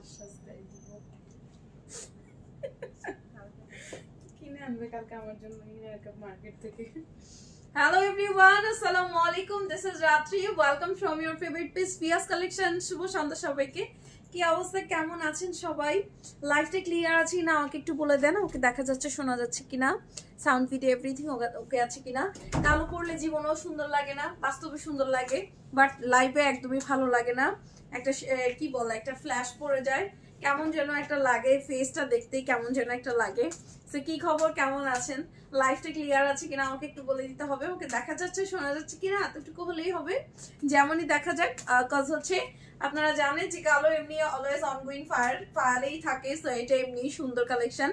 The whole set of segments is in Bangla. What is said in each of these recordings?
আশ্বাস দেয় দিব কিনে আনবে কালকে আমার জন্য মার্কেট থেকে। Hello everyone, assalamu alaikum. This is Ratri. Welcome from your favorite piece Pias collection. শুভ সন্ধ্যা সবাইকে। কি অবস্থা, কেমন আছেন সবাই? লাইভটা ক্লিয়ার আছে না আমাকে একটু বলে দেন। ওকে দেখা যাচ্ছে, শোনা যাচ্ছে কিনা, সাউন্ড ভিডিও এভরিথিং ওকে আছে কিনা। কালো পরলে জীবনও সুন্দর লাগে না, বাস্তবে সুন্দর লাগে, বাট লাইভে একদমই ভালো লাগে না। একটা কি বলে, একটা ফ্ল্যাশ পড়ে যায়, কেমন যেন একটা লাগে, ফেসটা দেখতেই কেমন যেন একটা লাগে। তো কি খবর, কেমন আছেন? লাইভটা ক্লিয়ার আছে কিনা আমাকে একটু বলে দিতে হবে। ওকে দেখা যাচ্ছে, শোনা যাচ্ছে কিনা এতটুকু হলেই হবে, যেমনই দেখা যাক। কজ হচ্ছে আপনারা জানেন যে কালো এমনি অলওয়েজ অনগোয়িং ফায়ারেই থাকে। সো এটা এমনি সুন্দর কালেকশন,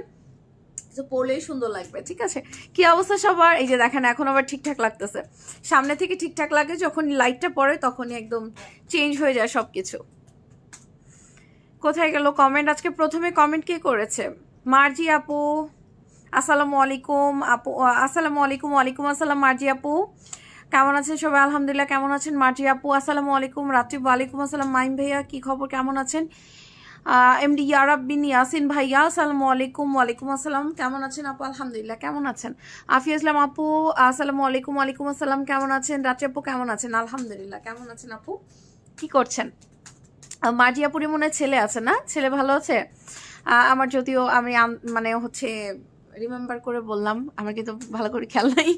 তো পরলেই সুন্দর লাগবে। ঠিক আছে, কি অবস্থা সবার? এই যে দেখেন এখন আবার ঠিকঠাক লাগতেছে। সামনে থেকে ঠিকঠাক লাগে, যখন লাইটটা পড়ে তখনই একদম চেঞ্জ হয়ে যায় সবকিছু। কোথায় গেল কমেন্ট? আজকে প্রথমে কমেন্ট কে করেছে? মার্জি আপু, আসসালামু আলাইকুম আপু। আসসালামু আলাইকুম। ওয়ালাইকুম আসসালাম মার্জি আপু, কেমন আছেন সবাই? আলহামদুলিল্লাহ। কেমন আছেন মার্জি আপু? আসসালামু আলাইকুম। রাত্রি ওয়ালাইকুম আসসালাম। মাইম ভাইয়া কি খবর, কেমন আছেন? এমডি ইয়ারাব বিন ইয়াসিন ভাইয়া আসসালামু আলাইকুম। ওয়ালাইকুম আসসালাম। কেমন আছেন আপু? আলহামদুলিল্লাহ। কেমন আছেন? আফিয়া ইসলাম আপু আসসালামু আলাইকুম। ওয়ালাইকুম আসসালাম। কেমন আছেন? রাত্রি আপু কেমন আছেন? আলহামদুলিল্লাহ। কেমন আছেন আপু? কি করছেন? মার্জি আপুরি মনে ছেলে আছে না? ছেলে ভালো আছে? আমার যদিও আমি মানে হচ্ছে রিমেম্বার করে বললাম, আমার কিন্তু ভালো করে খেয়াল নাই।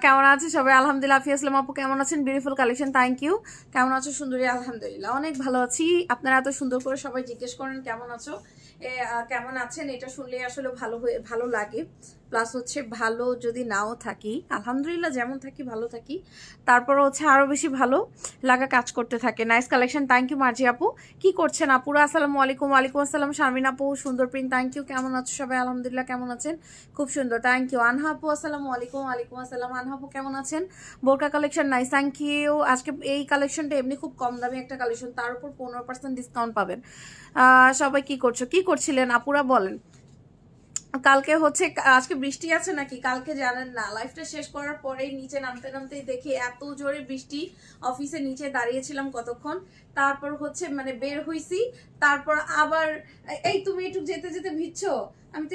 কেমন আছে সবাই? আলহামদুলিল্লাহ। আফিয়া ইসলাম আপু কেমন আছেন? Beautiful collection, thank you. কেমন আছো সুন্দরী? আলহামদুলিল্লাহ অনেক ভালো আছি। আপনারা এত সুন্দর করে সবাই জিজ্ঞেস করেন কেমন আছো, কেমন আছেন, এটা শুনলে আসলে ভালো লাগে। প্লাস হচ্ছে ভালো যদি নাও থাকি, আলহামদুলিল্লাহ যেমন থাকি ভালো থাকি, তারপর হচ্ছে আরো বেশি ভালো লাগা কাজ করতে থাকে। নাইস কালেকশন, থ্যাংক ইউ মার্জি আপু। কি করছেন আপুরা? আসসালামু আলাইকুম। ওয়ালাইকুম আসসালাম। শারমিন আপু সুন্দর প্রিন্ট, থ্যাংক ইউ। কেমন আছো সবাই? আলহামদুলিল্লাহ। কেমন আছেন? খুব সুন্দর, থ্যাংক ইউ। আনহা আপু আসসালামু আলাইকুম। ওয়ালাইকুম আসসালাম। আনহা আপু কেমন আছেন? বোরকা কালেকশন নাইস, থ্যাংক ইউ। আজকে এই কালেকশনটা এমনি খুব কম দামি একটা কালেকশন, তার উপর 15% ডিসকাউন্ট পাবেন। সবাই কি করছো, কি করছিলেন আপুরা বলেন? কালকে হচ্ছে, আজকে বৃষ্টি আছে নাকি? কালকে জানেন না, লাইফটা শেষ করার পরেই নিচে নামতে নামতেই দেখি এত জোরে বৃষ্টি। অফিসে নিচে দাঁড়িয়েছিলাম কতক্ষণ, তারপর হচ্ছে মানে বের হইছি, তারপর আবার এই তুমি একটু যেতে যেতে ভিজছো। আমি তো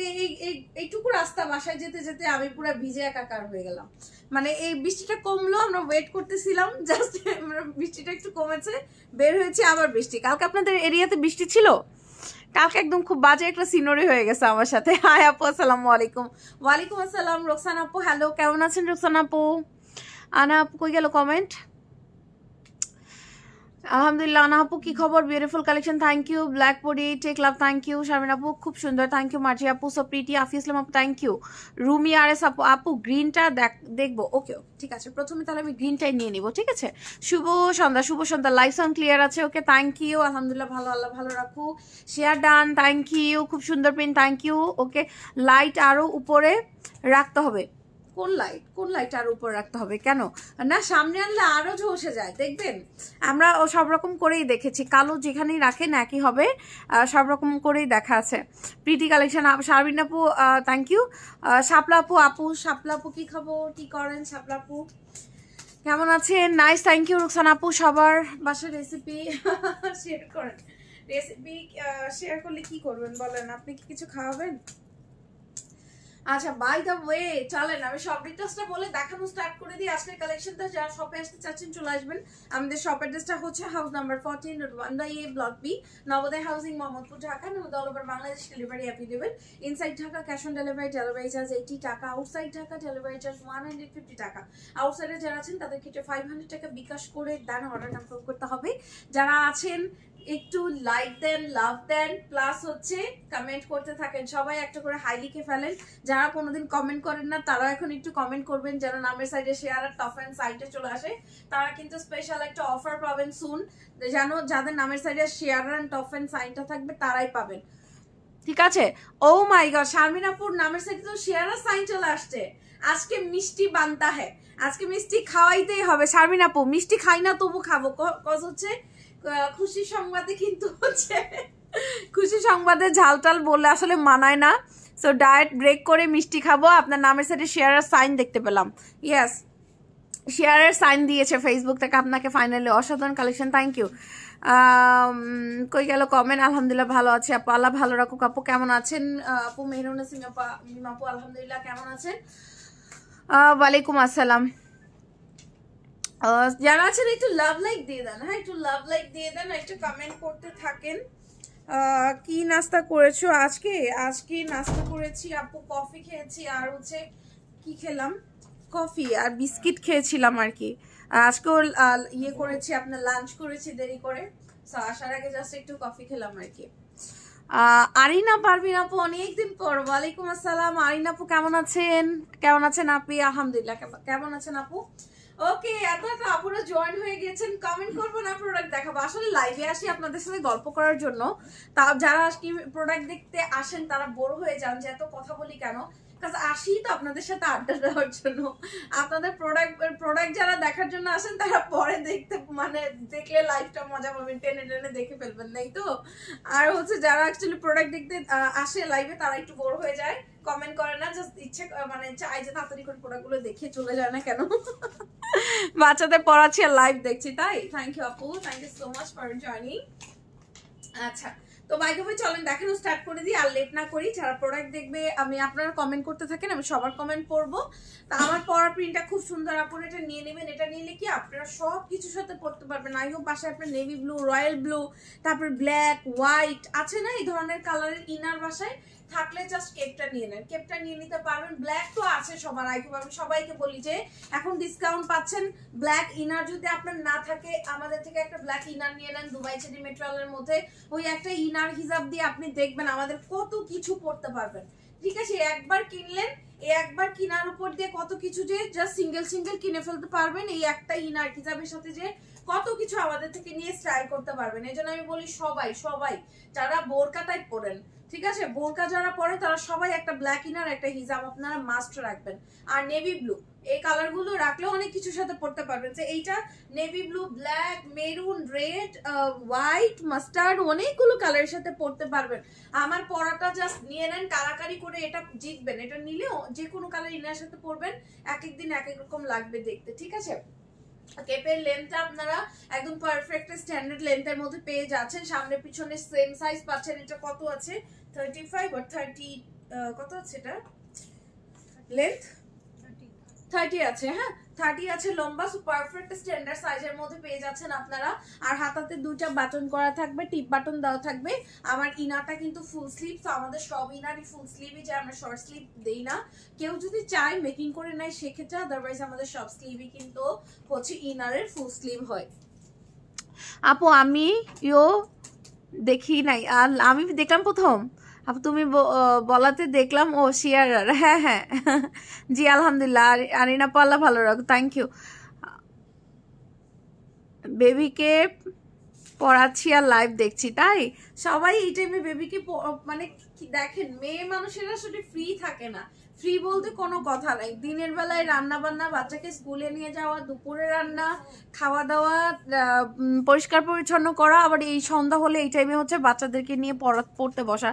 এইটুকু রাস্তা বাসায় যেতে যেতে আমি পুরো ভিজে একাকার হয়ে গেলাম। মানে এই বৃষ্টিটা কমলো, আমরা ওয়েট করতেছিলাম, জাস্ট বৃষ্টিটা একটু কমেছে, বের হয়েছে আবার বৃষ্টি। কালকে আপনাদের এরিয়াতে বৃষ্টি ছিল? কালকে একদম খুব বাজে একটা সিনারি হয়ে গেছে আমার সাথে। হাই আপু আসসালামু আলাইকুম। ওয়ালাইকুম আসসালাম। রোকসানা আপু হ্যালো, কেমন আছেন রোকসানা আপু? আনা আপু কই গেল কমেন্ট? আলহামদুলিল্লাহ। আনা আপু কি খবর? Beautiful collection, thank you. Black পরি take love, thank you. Sharmin আপু খুব সুন্দর, থ্যাংক ইউ। মার্জি আপু সো প্রিটি। আফি ইসলাম আপু থ্যাংক ইউ। রুমি আর এস আপু, আপু গ্রিনটা দেখবো? ওকে ঠিক আছে, প্রথমে তাহলে আমি গ্রিনটাই নিয়ে নিব। ঠিক আছে, শুভ সন্ধ্যা। শুভ সন্ধ্যা। লাইভ সাউন্ড ক্লিয়ার আছে? Okay thank you. আলহামদুলিল্লাহ ভালো, আল্লাহ ভালো রাখু। Share done, thank you. খুব সুন্দর print, thank you. Okay, light আরো উপরে রাখতে হবে। কোন লাইট আর উপর রাখতে হবে? কেন না, সামনে আনলে আরো ঝলসে যায়, দেখবেন। আমরা সব রকম করেই দেখেছি, কালো যেখানেই রাখেন একই হবে, সব রকম করেই দেখা আছে। Pretty collection. শারমিন আপু থ্যাংক ইউ। শাপলা আপু শাপলা আপু কি খবর, কি করেন শাপলা আপু? কেমন আছেন? Nice, thank you. রুকসানা আপু সবার বাসার রেসিপি শেয়ার করেন। রেসিপি শেয়ার করলে কি করবেন বলেন? আপনি কি কিছু খাওয়াবেন? আচ্ছা, বাই দ্য ওয়ে চলেন আমি শপ ডিটেইলসটা বলে দেখানো স্টার্ট করে দিই। আজকের কালেকশনটা যারা শপে আসতে চাচ্ছেন চলে আসবেন। আমাদের শপ অ্যাড্রেসটা হচ্ছে house number 14.1/A block B, Nabodoy housing, Mohammadpur, Dhaka. Nabodoy all over Bangladesh delivery available. Inside Dhaka cash on delivery, delivery charge 80 টাকা। আউটসাইড ঢাকা ডেলিভারি চার্জ 150 টাকা। আউটসাইডে যারা আছেন তাদের ক্ষেত্রে 500 টাকা বিকাশ করে দেন অর্ডার কনফার্ম করতে হবে। যারা আছেন একটু লাইক দেন, লাভ দেন, প্লাস হচ্ছে কমেন্ট করতে থাকেন। সবাই একটা করে হাই লিখে ফেলেন। যারা কোনোদিন কমেন্ট করেন না তারা এখন একটু কমেন্ট করবেন। যারা নামের সাইডে শেয়ার আর টপ এন্ড সাইডে চলে আসে তারা কিন্তু স্পেশাল একটা অফার পাবেন সুন। জানো, যাদের নামের সাইডে শেয়ার আর টপ এন্ড সাইনটা থাকবে তারাই পাবেন। ঠিক আছে? ও মাই গড, শারমিন আপুর নামের সাইডে তো শেয়ার আর সাইন চলে আসছে। আজকে মিষ্টি বানতা হ্যাঁ, আজকে মিষ্টি খাওয়াইতেই হবে। শারমিন আপু মিষ্টি খাই না তবু খাবো, কজ হচ্ছে খুশি সংবাদে কিন্তু হচ্ছে খুশি সংবাদে ঝালটাল বললে আসলে মানায় না। সো ডায়েট ব্রেক করে মিষ্টি খাবো। আপনার নামের সাথে শেয়ার আর সাইন দেখতে পেলাম। ইয়েস, শেয়ারের সাইন দিয়েছে ফেসবুক থেকে আপনাকে, ফাইনালি অসাধারণ কালেকশন, থ্যাংক ইউ। কই গেল কমেন্ট? আলহামদুলিল্লাহ ভালো আছে আপু, আল্লাহ ভালো রাখুক। আপু কেমন আছেন? আপু মেহরুন নাসিম আপু আলহামদুলিল্লাহ, কেমন আছেন? ওয়ালাইকুম আসসালাম। যারা আছেন একটু লাভ লাইক দিয়ে দেন, হ্যাঁ একটু লাভ লাইক দিয়ে দেন, একটু কমেন্ট করতে থাকেন। কি নাস্তা করেছো আজকে? আজকে নাস্তা করেছি আপু, কফি খেয়েছি আর হচ্ছে কি খেলাম, কফি আর বিস্কিট খেয়েছিলাম আর কি। আজকেও ইয়ে করেছি, আপনার লাঞ্চ করেছি দেরি করে, আসার আগে জাস্ট একটু কফি খেলাম আর কি। আরিনা পারভিন আপু অনেকদিন পর, ওয়ালাইকুম আসসালাম। আরিনা আপু কেমন আছেন? কেমন আছেন আপনি? আলহামদুলিল্লাহ, কেমন আছেন আপু? ওকে, এত আপুরা জয়েন হয়ে গেছেন, কমেন্ট করবো না, প্রোডাক্ট দেখাবো। আসলে লাইভে আসি আপনাদের সাথে গল্প করার জন্য, তা যারা আজকে প্রোডাক্ট দেখতে আসেন তারা বোর হয়ে যান যে এত কথা বলি কেন, কাজ আসি তো আপনাদের সাথে আড্ডা দেওয়ার জন্য। আপনাদের প্রোডাক্ট যারা দেখার জন্য আসেন তারা পরে দেখতে মানে দেখলে লাইভটা মজা পাবেন, টেনে টেনে দেখে ফেলবেন, নাই তো? আর হচ্ছে যারা অ্যাকচুয়ালি প্রোডাক্ট দেখতে আসে লাইভে তারা একটু বোর হয়ে যায়, কমেন্ট করে না, জাস্ট ইচ্ছে মানে চাই যে তাড়াতাড়ি করে প্রোডাক্টগুলো দেখে চলে যায় না কেন। বাচ্চাদের পড়াচ্ছি আর লাইভ দেখছি তাই। থ্যাংক ইউ আপু, thank you so much for joining. আচ্ছা, তো বাই দ্য ওয়ে চলেন দেখানো স্টার্ট করে দিই, আর লেট না করি। যারা প্রোডাক্ট দেখবে, আমি আপনারা কমেন্ট করতে থাকেন, আমি সবার কমেন্ট পড়বো। তা আমার পড়ার প্রিন্টটা খুব সুন্দর, আপনারা এটা নিয়ে নেবেন। এটা নিলে কি আপনারা সব কিছুর সাথে পড়তে পারবেন। আই হোপ বাসায় আপনার নেভি ব্লু, রয়্যাল ব্লু, তারপর ব্ল্যাক, হোয়াইট আছে না এই ধরনের কালারের ইনার বাসায় থাকলে জাস্ট কেপটা নিয়ে নেন, কেপটা নিয়ে নিতে পারবেন। ব্ল্যাক তো আছে সবার, আই হোপ আমি সবাইকে বলি যে এখন ডিসকাউন্ট পাচ্ছেন। ব্ল্যাক ইনার যদি আপনার না থাকে, আমাদের থেকে একটা ব্ল্যাক ইনার নিয়ে নেন, দুবাই চেরি মেটেরিয়ালের মধ্যে। ওই একটা ইনার হিসাব দিয়ে আপনি দেখবেন আমাদের কত কিছু পড়তে পারবেন, ঠিক আছে? একবার কিনলেন, এই একবার কিনার উপর দিয়ে কত কিছু যে জাস্ট সিঙ্গেল সিঙ্গেল কিনে ফেলতে পারবেন এই একটা ইনার হিসাবের সাথে, যে কত কিছু আমাদের থেকে নিয়ে স্টাইল করতে পারবেন। এই জন্য আমি বলি সবাই সবাই যারা বোরকা টাইপ পরেন, ঠিক আছে, বোরকা যারা পরে তারা সবাই একটা ব্ল্যাক ইনার একটা হিজাব আপনারা মাস্ট রাখবেন। আর নেভি ব্লু এই কালার গুলো রাখলে অনেক কিছুর সাথে পড়তে পারবেন। যে এইটা navy blue, black, maroon, red, white, mustard, অনেকগুলো কালারের সাথে পড়তে পারবেন। আমার পরাটা জাস্ট নিয়ে নেন, কারাকারি করে এটা জিতবেন। এটা নিলেও যে কোনো কালার ইনার সাথে পরবেন, এক এক দিন এক এক রকম লাগবে দেখতে, ঠিক আছে? কেপের লেন্থটা আপনারা একদম পারফেক্ট স্ট্যান্ডার্ড লেন্থের মধ্যে পেয়ে যাচ্ছেন। সামনে পিছনে সেম সাইজ পাচ্ছেন। এটা কত আছে? 35 আর 30, কত আছে এটা লেন্থ? 30 আছে, হ্যাঁ 30 আছে লম্বা, পারফেক্ট স্ট্যান্ডার্ড সাইজের মধ্যে পেয়ে যাচ্ছেন আপনারা। আর হাতাতে দুইটা বাটন করা থাকবে, টিপ বাটন দেওয়া থাকবে। আমার ইনারটা কিন্তু ফুল স্লিভ, তো আমাদের সব ইনারই ফুল স্লিভই যায়, আমরা শর্ট স্লিভ দেই না। কেউ যদি চায় মেকিং করে নেয় সেক্ষেত্রে, আদারওয়াইজ আমাদের সব স্লিভই কিন্তু হচ্ছে ইনারের ফুল স্লিভ হয়। আপু আমি দেখি নাই, আমি দেখলাম প্রথম আপু তুমি বলাতে দেখলাম। ও শিয়ারার, হ্যাঁ হ্যাঁ জি আলহামদুলিল্লাহ। আরিনা পাল্লা ভালো রাখো, থ্যাংক ইউ। বেবিকে পড়াচ্ছি আর লাইভ দেখছি, তাই সবাই এই টাইমে বেবিকে মানে দেখেন, মেয়ে মানুষেরা আসলে ফ্রি থাকে না। ফ্রি বলতে কোনো কথা নাই, দিনের বেলায় রান্না বান্না, বাচ্চাকে স্কুলে নিয়ে যাওয়া, দুপুরে রান্না, খাওয়া দাওয়া, পরিষ্কার পরিচ্ছন্ন করা, আবার এই সন্ধ্যা হলে এই টাইমে হচ্ছে বাচ্চাদেরকে নিয়ে পড়তে বসা।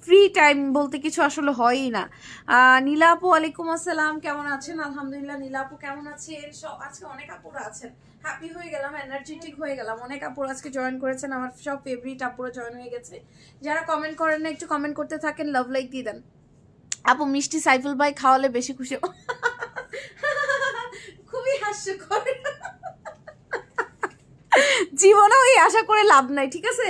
ফ্রি টাইম বলতে কিছু আসলে হয়ই না। নীলা আপু ওয়ালাইকুম আসসালাম, কেমন আছেন? আলহামদুলিল্লাহ। নীলা আপু কেমন আছেন? আজকে অনেক আপুরা আছেন, হ্যাপি হয়ে গেলাম, এনার্জেটিক হয়ে গেলাম। অনেক আপুর আজকে জয়েন করেছেন, আমার সব ফেভারিট আপুরা জয়েন হয়ে গেছে। যারা কমেন্ট করেন না একটু কমেন্ট করতে থাকেন, লাভ লাইক দিয়ে দেন। আপু মিষ্টি সাইফুল ভাই খাওয়ালে বেশি খুশি। খুবই হাস্যকর। জীবনে ওই আশা করে লাভ নাই, ঠিক আছে?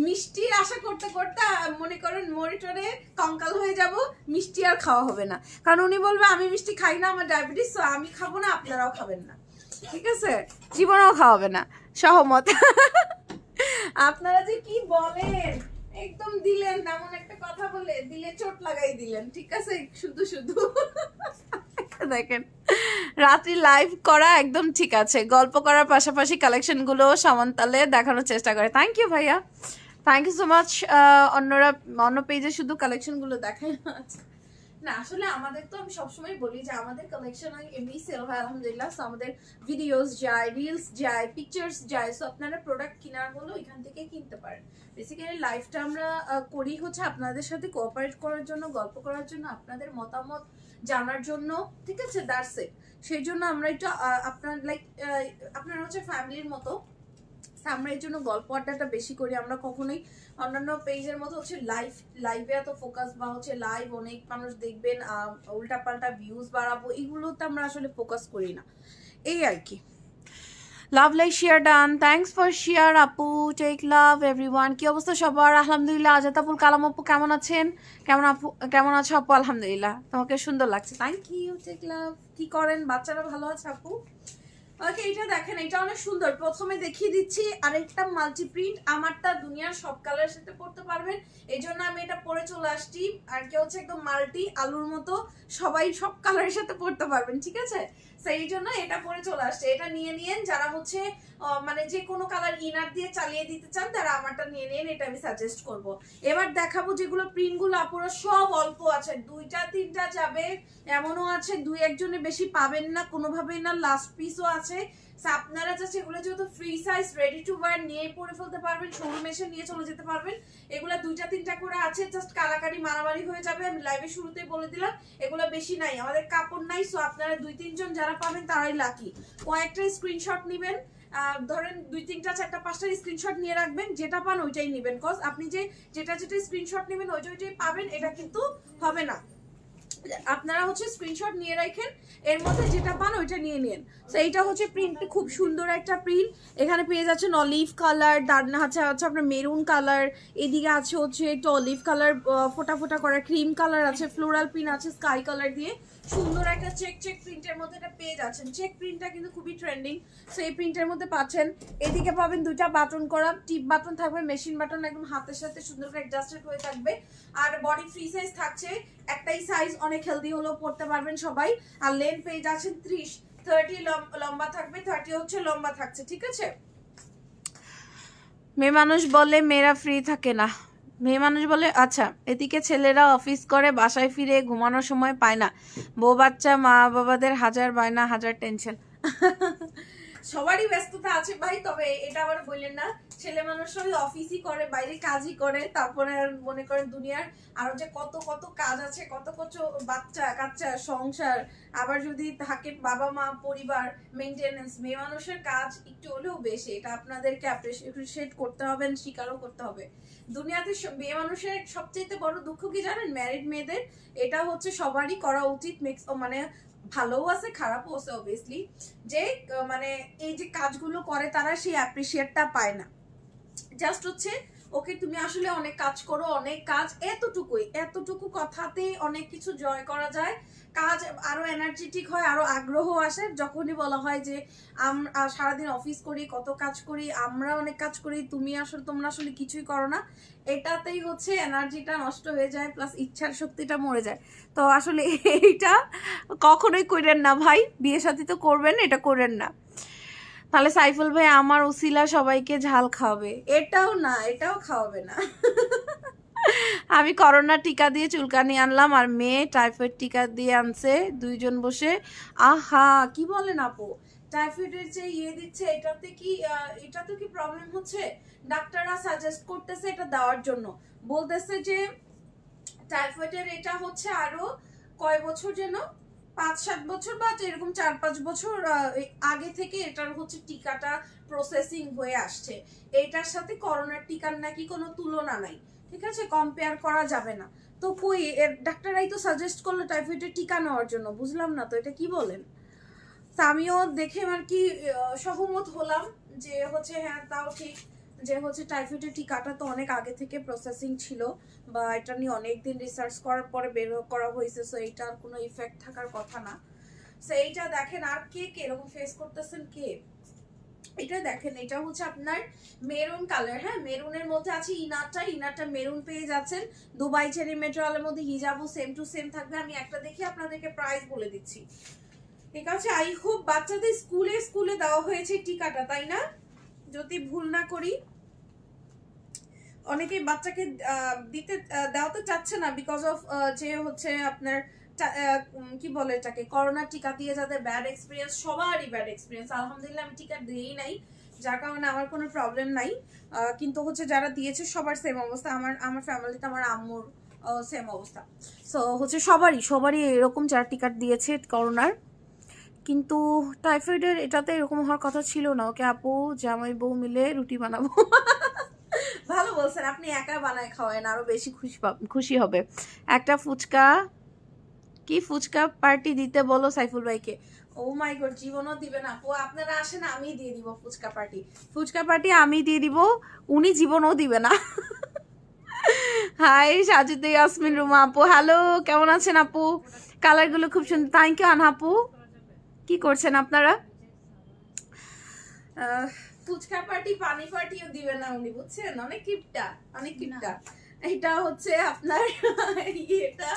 মিষ্টির আশা করতে করতে মনে করেন মরিটরে কঙ্কাল হয়ে যাব, মিষ্টি আর খাওয়া হবে না। কারণ উনি বলবে আমি মিষ্টি খাই না, আমার ডায়াবেটিস, তো আমি খাবো না, আপনারাও খাবেন না, ঠিক আছে? জীবনেও খাওয়াবে না, সহমত। আপনারা যে কি বলেন, একদম দিলেন এমন একটা কথা বলে দিলে চোট লাগাই দিলেন, ঠিক আছে? শুধু শুধু দেখেন, রাত্রি লাইভ করা একদম ঠিক আছে, গল্প করার পাশাপাশি কালেকশন গুলো সমানতালে দেখানোর চেষ্টা করে। থ্যাংক ইউ ভাইয়া, থ্যাংক ইউ সো মাচ। অন্য পেজে শুধু কালেকশন গুলো দেখায় না, আসলে আমাদের তো আমি সবসময় বলি যে আমাদের কালেকশন এমনি সেল হয় আলহামদুলিল্লাহ। আমাদের ভিডিওস যায়, রিলস যায়, পিকচার্স যায়, সো আপনারা প্রোডাক্ট কেনার হলো এখান থেকে কিনতে পারেন। বেসিক্যালি লাইফটা আমরা করি হচ্ছে আপনাদের সাথে কোঅপারেট করার জন্য, গল্প করার জন্য, আপনাদের মতামত জানার জন্য, ঠিক আছে, দ্যাটস ইট। সেই জন্য আমরা এটা আপনার লাইক আপনার হচ্ছে ফ্যামিলির মতো, আমরা এই জন্য গল্প আড্ডাটা বেশি করি। আমরা কখনোই অন্যান্য পেজের মতো হচ্ছে লাইভে এত ফোকাস বা হচ্ছে লাইভ অনেক মানুষ দেখবেন উল্টাপাল্টা ভিউজ বাড়াবো এগুলোতে আমরা আসলে ফোকাস করি না, এই আর কি। Lovely share done, thanks for share আপু, টেক লাভ এভরিওয়ান। কি অবস্থা সবার? আলহামদুলিল্লাহ। আজাতাপুল কালাম আপু কেমন আছেন? কেমন আছো আপু? আলহামদুলিল্লাহ, তোমাকে সুন্দর লাগছে, থ্যাংক ইউ, টেক লাভ। কি করেন বাচ্চারা? ভালো আছে আপু? ওকে, এটা দেখেন, এটা অনেক সুন্দর। প্রথমে দেখিয়ে দিচ্ছি আরেকটা মাল্টি প্রিন্ট, আমারটা দুনিয়ার সব কালারের সাথে পড়তে পারবেন, এই জন্য আমি এটা পরে চলে আসছি। আর কেউ হচ্ছে একদম মাল্টি আলুর মতো, সবাই সব কালারের সাথে পড়তে পারবেন, ঠিক আছে, সেই জন্য এটা পরে চলে আসছে। এটা নিয়ে নিয়েন যারা হচ্ছে মানে যে কোনো কালার ইনার দিয়ে চালিয়ে দিতে চান তারা আমারটা নিয়ে নিন, এটা আমি সাজেস্ট করব। এবার দেখাবো যেগুলো প্রিন্টগুলো আপুরা সব অল্প আছে, 2টা 3টা যাবে, এমনও আছে 2-1 বেশি পাবেন না কোনোভাবেই না, লাস্ট পিসও আছে। আপনারা জাস্ট এগুলো যেহেতু free size ready to wire নিয়ে পরে ফেলতে পারবেন, শোরুম এসে নিয়ে চলে যেতে পারবেন। এগুলো 2টা 3টা করে আছে, জাস্ট কালাকারি মারামারি হয়ে যাবে। আমি লাইভে শুরুতেই বলে দিলাম এগুলো বেশি নাই, আমাদের কাপড় নাই, সো আপনারা 2-3 জন যারা পাবেন তারাই লাকি। কয়েকটা স্ক্রিনশট নেবেন, ধরেন 2-3টা 4টা 5টার স্ক্রিনশট নিয়ে রাখবেন, যেটা পান ওইটাই নেবেন, কজ আপনি যেটা স্ক্রিনশট নেবেন ওইটাই পাবেন, এটা কিন্তু হবে না। আপনারা হচ্ছে স্ক্রিনশট নিয়ে রাখেন, এর মধ্যে যেটা পান ওইটা নিয়ে নিন। তো এইটা হচ্ছে প্রিন্টটি খুব সুন্দর একটা প্রিন্ট, এখানে পেয়ে যাচ্ছেন অলিভ কালার, ডান হাতে আছে আপনার মেরুন কালার, এদিকে আছে হচ্ছে একটু অলিভ কালার ফোটা ফোটা করা, ক্রিম কালার আছে, ফ্লোরাল প্রিন্ট আছে স্কাই কালার দিয়ে, সুন্দর একটা চেক প্রিন্টের মধ্যে এটা পেয়ে যাচ্ছেন। চেক প্রিন্টটা কিন্তু খুবই ট্রেন্ডিং, সো এই প্রিন্টের মধ্যে পাচ্ছেন। এদিকে পাবেন 2টা বাটন করা, টিপ বাটন থাকবে, মেশিন বাটন একদম হাতের সাথে সুন্দর করে অ্যাডজাস্টেড হয়ে থাকবে। আর বডি ফ্রি সাইজ থাকছে, একটাই সাইজ, অনেক হেলদি হলেও পড়তে পারবেন সবাই। আর লেন্থ পেয়ে যাচ্ছেন 30 লম্বা থাকবে, 30 হচ্ছে লম্বা থাকছে, ঠিক আছে। মেয়ে মানুষ বলে মেয়েরা ফ্রি থাকে না, মেয়ে মানুষ বলে আচ্ছা, এদিকে ছেলেরা অফিস করে বাসায় ফিরে ঘুমানোর সময় পায় না, বউ বাচ্চা মা বাবাদের হাজার বায়না হাজার টেনশন। সবারই ব্যস্ততা আছে ভাই, তবে এটা আবার বললেন না, ছেলে মানুষ অফিসই করে, বাইরে কাজই করে, তারপরে মনে করেন দুনিয়ার আরো যে কত কত কাজ আছে, কত কত বাচ্চা কাচ্চা সংসার, আবার যদি থাকে বাবা মা পরিবার মেইনটেনেন্স, মেয়ে মানুষের কাজ একটু হলেও বেশি, এটা আপনাদেরকে অ্যাপ্রিশিয়েট করতে হবে, স্বীকারও করতে হবে। দুনিয়াতে মেয়ে মানুষের সবচেয়ে বড় দুঃখ কি জানেন? ম্যারিড মেয়েদের, এটা হচ্ছে সবারই করা উচিত, মানে ভালোও আছে খারাপও আছে অবভিয়াসলি, যে মানে এই যে কাজগুলো করে তারা সেই অ্যাপ্রিশিয়েটটা পায় না। জাস্ট হচ্ছে ওকে তুমি আসলে অনেক কাজ করো, অনেক কাজ, এতটুকু কথাতে অনেক কিছু জয় করা যায়। কাজ আরো এনার্জেটিক হয়, আরো আগ্রহ আসে যখনই বলা হয় যে আমরা সারাদিন অফিস করি, কত কাজ করি, আমরা অনেক কাজ করি, তোমরা আসলে কিছুই করো না। এটাতেই হচ্ছে এনার্জিটা নষ্ট হয়ে যায়, প্লাস ইচ্ছার শক্তিটা মরে যায়। তো আসলে এইটা কখনোই করেন না ভাই, বিয়ে সাথী তো করবেন, এটা করেন না। তাহলে সাইফুল ভাই আমার উসিলা সবাইকে ঝাল খাওয়াবে, এটাও না, এটাও খাওয়াবে না। আমি করোনা টিকা দিয়ে চুলকানি আনলাম, আর মেয়ে টাইফয়েড টিকা দিয়ে আনছে, 2জন বসে। আহা, কি বলেন আপু, টাইফয়েডের যে দিচ্ছে, এটাতে কি প্রবলেম হচ্ছে? ডাক্তাররা সাজেস্ট করতেছে এটা দেওয়ার জন্য, বলতেছে যে টাইফয়েডের এটা হচ্ছে আরো কয় বছর যেন, 5-7 বছর বা এরকম 4-5 বছর আগে থেকে এটার হচ্ছে টিকাটা প্রসেসিং হয়ে আসছে। এটার সাথে করোনার টিকার নাকি কোনো তুলনা নাই, ঠিক আছে, কম্পেয়ার করা যাবে না। তো কই ডাক্তাররাই তো সাজেস্ট করলো টাইফয়েডের টিকা নেওয়ার জন্য, বুঝলাম না তো এটা কি বলেন। তা আমিও দেখে আর কি সহমত হলাম যে হচ্ছে হ্যাঁ তাও ঠিক, যে হচ্ছে টাইফয়েডের টিকাটা তো অনেক আগে থেকে প্রসেসিং ছিল, বা এটা নিয়ে অনেকদিন রিসার্চ করার পরে বের করা হয়েছে, সো এইটার কোনো ইফেক্ট থাকার কথা না। সো এইটা দেখেন, আর কে এরকম ফেস করতেছেন কে, এটা দেখেন, এটা হচ্ছে আপনার মেরুন কালার, হ্যাঁ মেরুনের মধ্যে আছে ইনারটা মেরুন পেয়ে যাচ্ছেন। দুবাই চেরি মেটেরিয়ালের মধ্যে হিজাবও সেম টু সেম থাকবে। আমি একটা দেখি আপনাদেরকে প্রাইস বলে দিচ্ছি, ঠিক আছে। আই হোপ বাচ্চাদের স্কুলে দেওয়া হয়েছে টিকাটা, তাই না, যদি ভুল না করি। অনেকেই বাচ্চাকে দেওয়াতে চাচ্ছে না, বিকজ অফ যে হচ্ছে আপনার কি বলে এটাকে, করোনা টিকা দিয়ে যাদের ব্যাড এক্সপিরিয়েন্স, সবারই ব্যাড এক্সপিরিয়েন্স। আলহামদুলিল্লাহ আমি টিকা দিয়েই নাই, যার কারণে আমার কোনো প্রবলেম নাই, কিন্তু হচ্ছে যারা দিয়েছে সবার সেম অবস্থা। আমার ফ্যামিলিতে আমার আম্মুর সেম অবস্থা। সো হচ্ছে সবারই এরকম 4টি কার্ড দিয়েছে করোনার, কিন্তু টাইফয়েডের এটাতে এরকম হওয়ার কথা ছিল না। ওকে আপু জামাই বউ মিলে রুটি বানাবো। ভালো বলছেন, আপনি একা বানায় খাওয়ান, আরো বেশি খুশি হবে। একটা ফুচকা পার্টি দিতে বলো সাইফুল ভাইকে। ও মাই গড, জীবনও দিবে না আপু, আপনারা আসেন আমি দিয়ে দিব ফুচকা পার্টি আমি দিয়ে দিব, উনি জীবনও দিবে না। হাই সাজিদে ইয়াসমিন রুমা আপু, হ্যালো কেমন আছেন আপু? কালার গুলো খুব সুন্দর, থ্যাংক ইউ আনহা আপু। কি করছেন আপনারা? ফুচকা পার্টি পানি পার্টিও দিবে না উনি, বুঝছেন, অনেক কিপটা। এটা হচ্ছে আপনার এটা